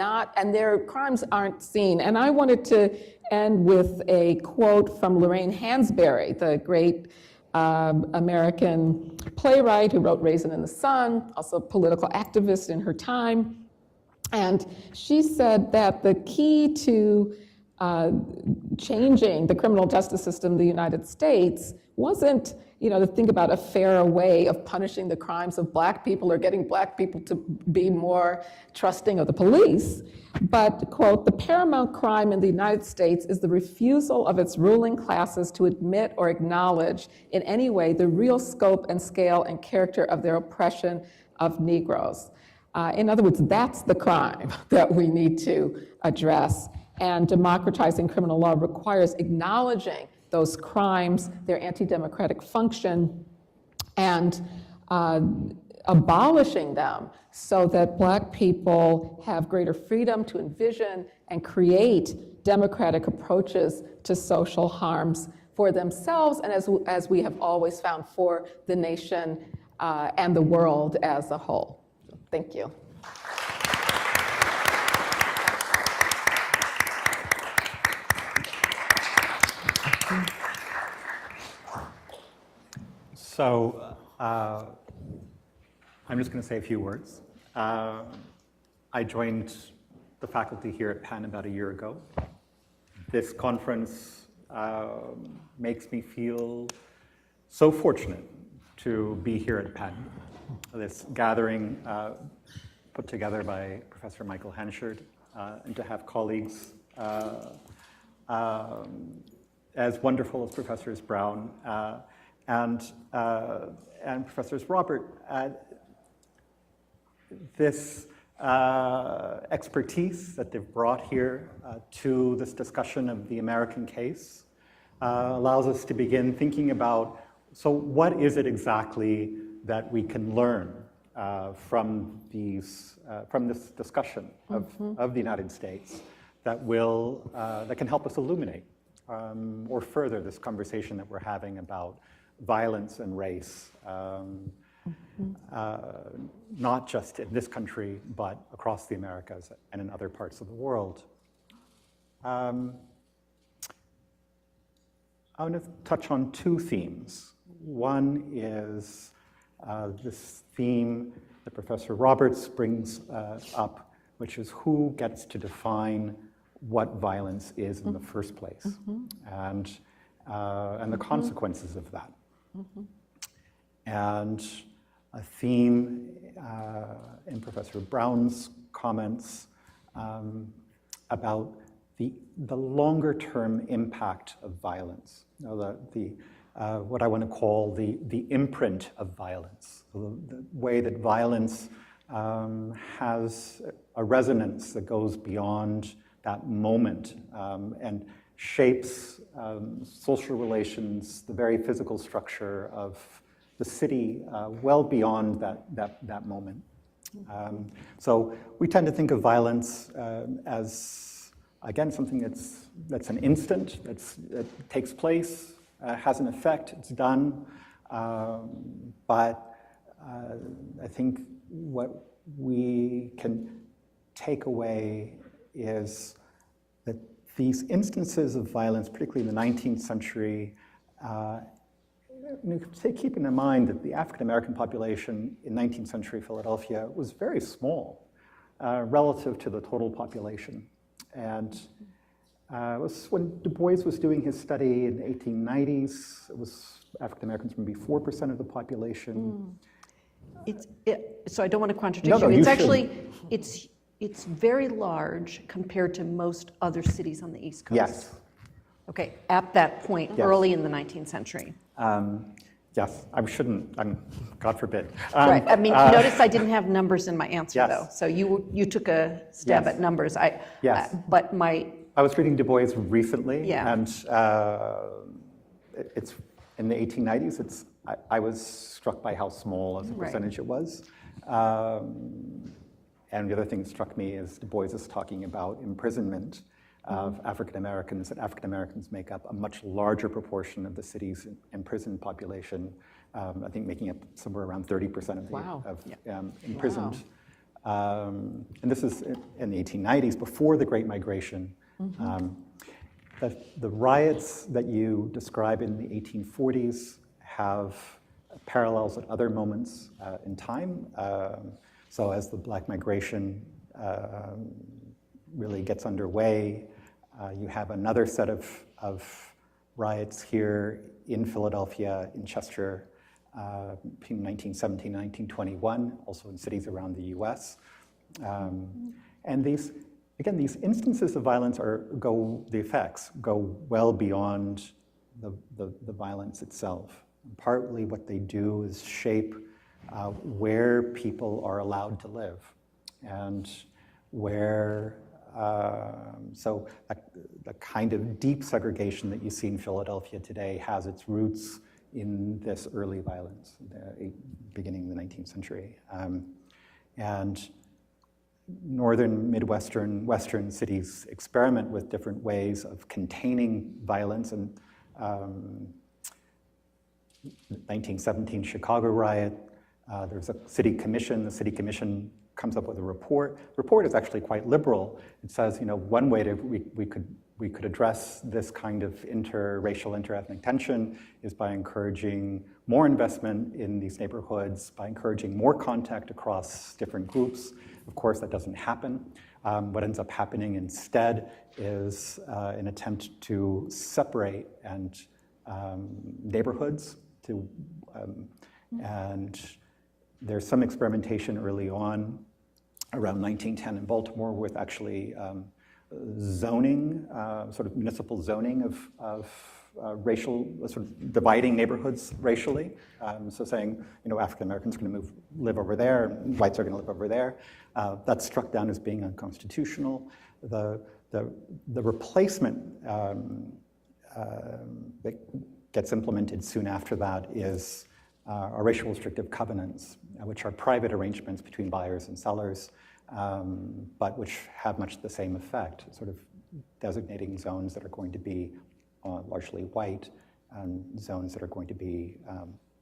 their crimes aren't seen. And I wanted to end with a quote from Lorraine Hansberry, the great American playwright who wrote Raisin in the Sun, also a political activist in her time. And she said that the key to changing the criminal justice system in the United States wasn't, to think about a fairer way of punishing the crimes of Black people or getting Black people to be more trusting of the police, but, quote, the paramount crime in the United States is the refusal of its ruling classes to admit or acknowledge in any way the real scope and scale and character of their oppression of Negroes. In other words, that's the crime that we need to address. And democratizing criminal law requires acknowledging those crimes, their anti-democratic function, and abolishing them so that Black people have greater freedom to envision and create democratic approaches to social harms for themselves and, as we have always found, for the nation and the world as a whole. Thank you. So I'm just going to say a few words. I joined the faculty here at Penn about a year ago. This conference makes me feel so fortunate to be here at Penn. This gathering put together by Professor Michael Henschard and to have colleagues as wonderful as Professors Brown and Professors Robert. This expertise that they've brought here to this discussion of the American case allows us to begin thinking about, so what is it exactly that we can learn from this discussion of the United States that can help us illuminate or further this conversation that we're having about violence and race, not just in this country, but across the Americas and in other parts of the world. I want to touch on two themes. One is this theme that Professor Roberts brings up, which is who gets to define what violence is in the first place, and the consequences of that. And a theme in Professor Brown's comments about the longer-term impact of violence, what I want to call the imprint of violence, the way that violence has a resonance that goes beyond that moment and shapes social relations, the very physical structure of the city, well beyond that moment. So we tend to think of violence as, again, something that's an instant, that takes place, has an effect, it's done. But I think what we can take away is that these instances of violence, particularly in the 19th century, keeping in mind that the African-American population in 19th century Philadelphia was very small relative to the total population. And it was when Du Bois was doing his study in the 1890s, it was African-Americans maybe 4% of the population. So I don't want to contradict you. It's actually, it's very large compared to most other cities on the East Coast. Yes. Okay, at that point, yes. Early in the 19th century. Yes, I shouldn't, God forbid. Right, I mean, notice I didn't have numbers in my answer, Yes. though. So you took a stab Yes. at numbers. Yes. But my, I was reading Du Bois recently, Yeah. and it's in the 1890s. I was struck by how small as a Right. percentage it was. And the other thing that struck me is Du Bois is talking about imprisonment of African Americans, that African Americans make up a much larger proportion of the city's imprisoned population, I think making up somewhere around 30% of the Wow. imprisoned. And this is in the 1890s, before the Great Migration. The riots that you describe in the 1840s have parallels at other moments in time. So as the Black migration really gets underway, you have another set of riots here in Philadelphia, in Chester, between 1917 and 1921, also in cities around the US. And these instances of violence the effects go well beyond the violence itself. Partly what they do is shape where people are allowed to live, and where, so the kind of deep segregation that you see in Philadelphia today has its roots in this early violence, beginning in the 19th century. And northern, Midwestern, Western cities experiment with different ways of containing violence. And 1917 Chicago riot, there's a city commission. The city commission comes up with a report. The report is actually quite liberal. It says, one way we could address this kind of interracial, interethnic tension is by encouraging more investment in these neighborhoods, by encouraging more contact across different groups. Of course, that doesn't happen. What ends up happening instead is an attempt to separate neighborhoods. And there's some experimentation early on, around 1910 in Baltimore, with actually zoning, sort of municipal zoning of racial, sort of dividing neighborhoods racially. So saying, African Americans are going to live over there, whites are going to live over there. That's struck down as being unconstitutional. The replacement that gets implemented soon after that is are racial restrictive covenants, which are private arrangements between buyers and sellers, but which have much the same effect, sort of designating zones that are going to be largely white, and zones that are going to be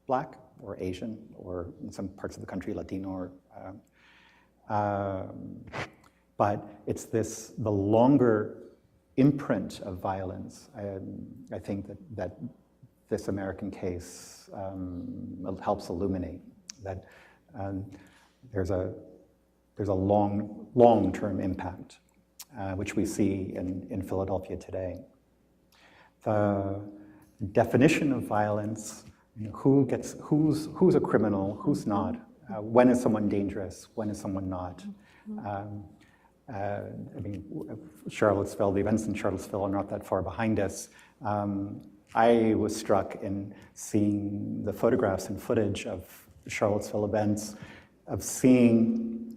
Black or Asian, or in some parts of the country, Latino. But it's the longer imprint of violence, I think that this American case helps illuminate that there's a long-term impact, which we see in Philadelphia today. The definition of violence, who's a criminal, who's not, when is someone dangerous, when is someone not. Charlottesville, the events in Charlottesville are not that far behind us. I was struck in seeing the photographs and footage of Charlottesville events, of seeing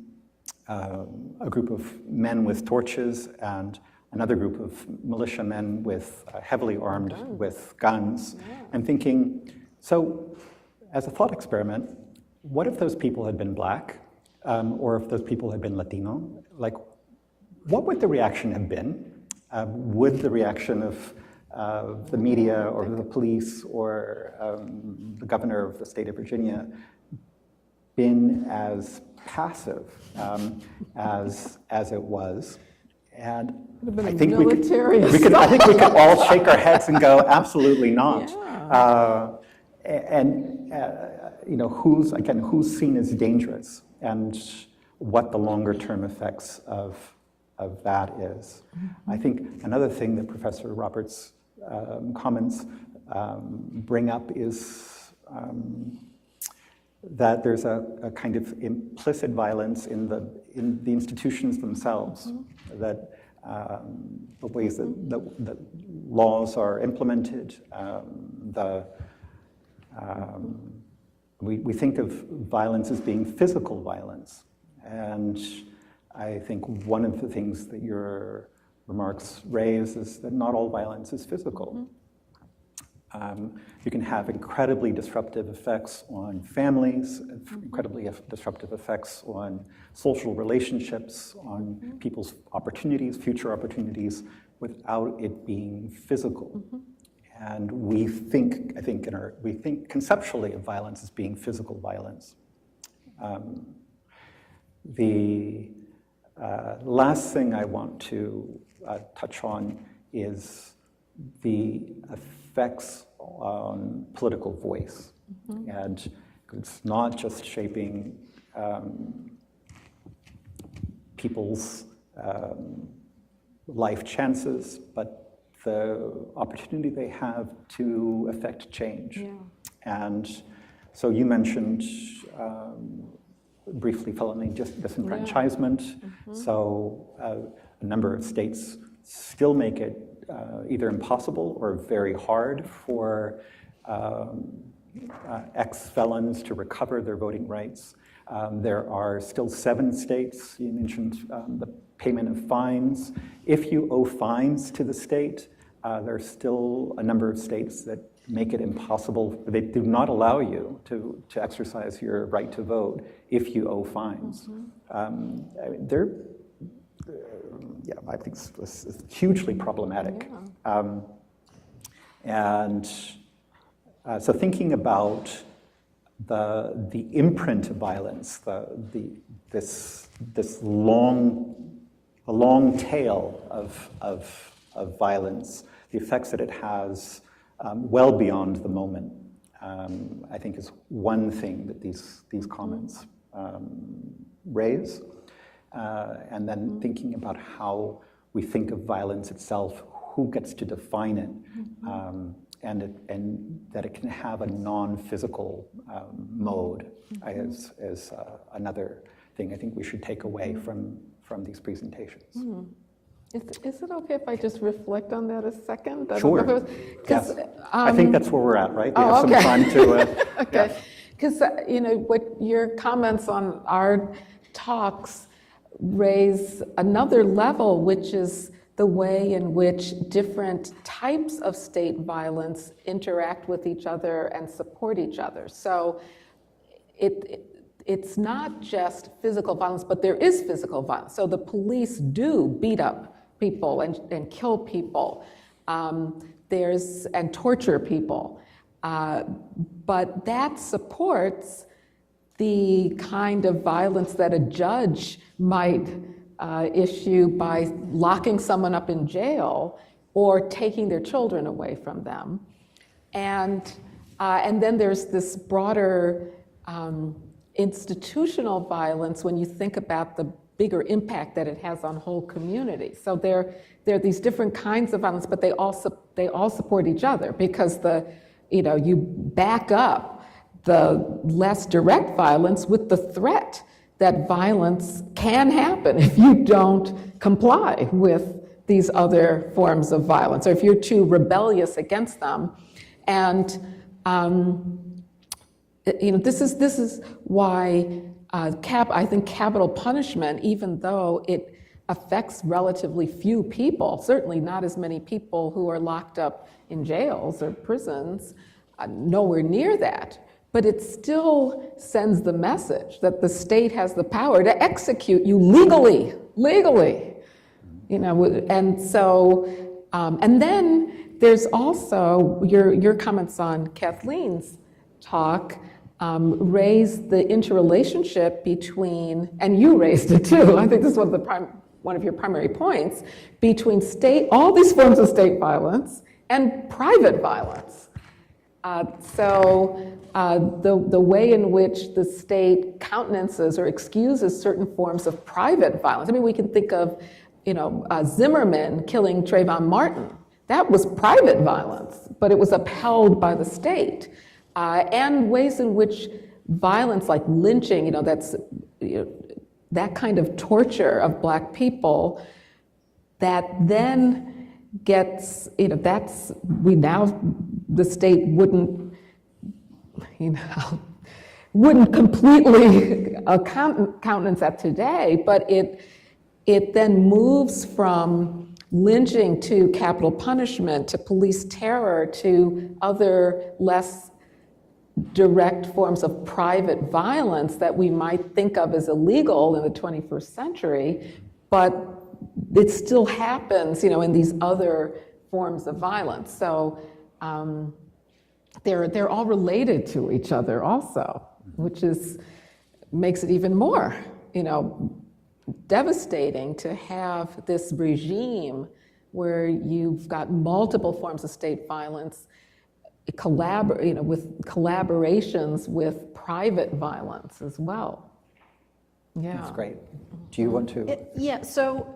a group of men with torches and another group of militiamen with heavily armed with guns, and thinking, so as a thought experiment, what if those people had been Black, or if those people had been Latino? Like, what would the reaction have been? Would the reaction of the media or the police or the governor of the state of Virginia been as passive as it was? And I think we could all shake our heads and go, absolutely not. Yeah. Who's seen as dangerous, and what the longer term effects of that is. Mm-hmm. I think another thing that Professor Roberts' comments bring up is that there's a kind of implicit violence in the institutions themselves, mm-hmm. that the ways that laws are implemented, the We think of violence as being physical violence. And I think one of the things that your remarks raise is that not all violence is physical. You can have incredibly disruptive effects on families, incredibly disruptive effects on social relationships, on people's opportunities, future opportunities, without it being physical. And we think, we think conceptually of violence as being physical violence. The last thing I want to touch on is the effects on political voice. And it's not just shaping people's life chances, but the opportunity they have to affect change. And so you mentioned briefly felony disenfranchisement. So a number of states still make it either impossible or very hard for ex-felons to recover their voting rights. There are still 7 states, you mentioned the payment of fines. If you owe fines to the state, there are still a number of states that make it impossible. They do not allow you to exercise your right to vote if you owe fines. I think it's hugely problematic. So thinking about the imprint of violence, this long tail of violence, the effects that it has well beyond the moment, I think is one thing that these comments raise. And then thinking about how we think of violence itself, who gets to define it, and that it can have a non-physical mode is another thing I think we should take away from these presentations. Is it okay if I just reflect on that a second? Sure. Yes. I think that's where we're at, right? We have some time to... Okay. Because, what your comments on our talks raise another level, which is the way in which different types of state violence interact with each other and support each other. So it's not just physical violence, but there is physical violence. So the police do beat up people and kill people, and torture people. But that supports the kind of violence that a judge might issue by locking someone up in jail or taking their children away from them. And then there's this broader institutional violence when you think about the bigger impact that it has on whole communities. So there are these different kinds of violence, but they all support each other, because you back up the less direct violence with the threat that violence can happen if you don't comply with these other forms of violence, or if you're too rebellious against them. And this is why I think capital punishment, even though it affects relatively few people, certainly not as many people who are locked up in jails or prisons, nowhere near that, but it still sends the message that the state has the power to execute you legally, and so, and then there's also your comments on Kathleen's talk, raised the interrelationship between, and you raised it too, I think this was one of your primary points, between all these forms of state violence and private violence. So the way in which the state countenances or excuses certain forms of private violence. I mean, we can think of, Zimmerman killing Trayvon Martin. That was private violence, but it was upheld by the state. And ways in which violence, like lynching, that kind of torture of Black people, that then gets, the state wouldn't wouldn't completely countenance that today, but it then moves from lynching to capital punishment to police terror to other less direct forms of private violence that we might think of as illegal in the 21st century, but it still happens, in these other forms of violence. So they're all related to each other also, which makes it even more, devastating to have this regime where you've got multiple forms of state violence with collaborations with private violence as well. Yeah. That's great. Do you want to? Yeah, so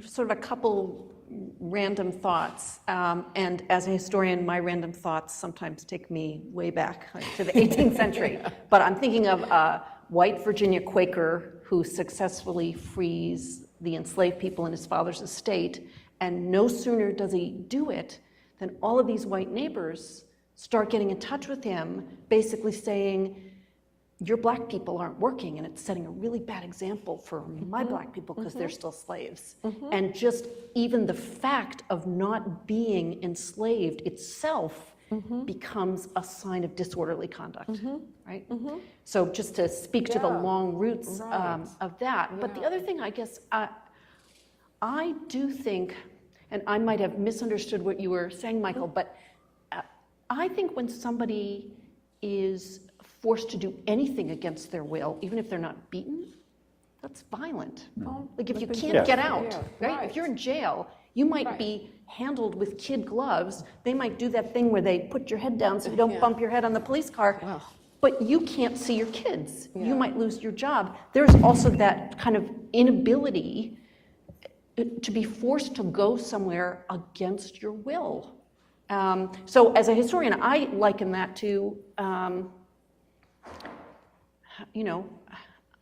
sort of a couple random thoughts. And as a historian, my random thoughts sometimes take me way back to the 18th century. But I'm thinking of a white Virginia Quaker who successfully frees the enslaved people in his father's estate. And no sooner does he do it than all of these white neighbors start getting in touch with him, basically saying, your black people aren't working, and it's setting a really bad example for my black people because they're still slaves. And just even the fact of not being enslaved itself becomes a sign of disorderly conduct, right? So just to speak to the long roots of that. But the other thing, I guess, I do think, and I might have misunderstood what you were saying, Michael, but I think when somebody is forced to do anything against their will, even if they're not beaten, that's violent. Like if you can't get out, right? If you're in jail, you might be handled with kid gloves. They might do that thing where they put your head down so you don't bump your head on the police car, but you can't see your kids. You might lose your job. There's also that kind of inability to be forced to go somewhere against your will. So as a historian, I liken that to,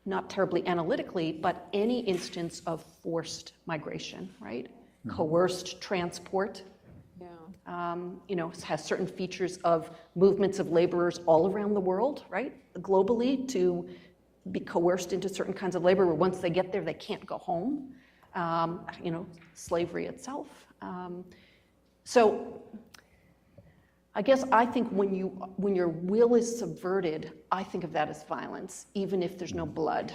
not terribly analytically, but any instance of forced migration, right? Coerced transport, has certain features of movements of laborers all around the world, right? Globally, to be coerced into certain kinds of labor where once they get there, they can't go home. Slavery itself. So I guess I think when your will is subverted, I think of that as violence, even if there's no blood.